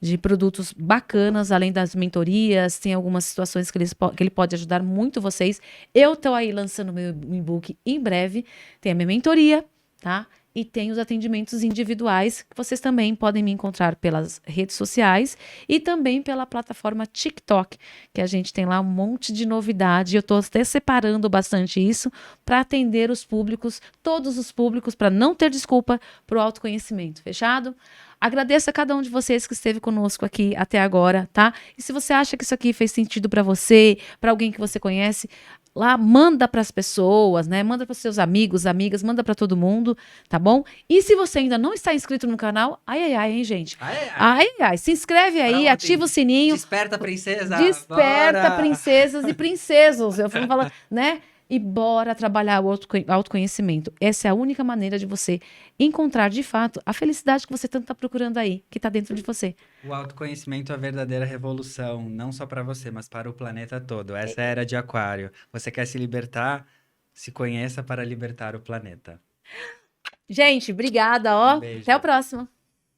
de produtos bacanas, além das mentorias, tem algumas situações que ele pode ajudar muito vocês. Eu estou aí lançando meu e-book em breve, tem a minha mentoria, tá? E tem os atendimentos individuais, que vocês também podem me encontrar pelas redes sociais e também pela plataforma TikTok, que a gente tem lá um monte de novidade. Eu estou até separando bastante isso para atender os públicos, todos os públicos, para não ter desculpa para o autoconhecimento. Fechado? Agradeço a cada um de vocês que esteve conosco aqui até agora, tá? E se você acha que isso aqui fez sentido para você, para alguém que você conhece, lá, manda para as pessoas, né? Manda para seus amigos, amigas, manda para todo mundo, tá bom? E se você ainda não está inscrito no canal, ai, ai, ai, hein, gente? Ai, ai, ai. Ai, ai, ai, se inscreve aí, Pronto, ativa o sininho, Desperta, princesa! desperta Bora! princesas e princesos. Eu vou falar, né? E bora trabalhar o autoconhecimento. Essa é a única maneira de você encontrar, de fato, a felicidade que você tanto está procurando aí, que está dentro de você. O autoconhecimento é a verdadeira revolução, não só para você, mas para o planeta todo. Essa é a era de Aquário. Você quer se libertar? Se conheça para libertar o planeta. Gente, obrigada, Um ó. Até o beijo. próximo.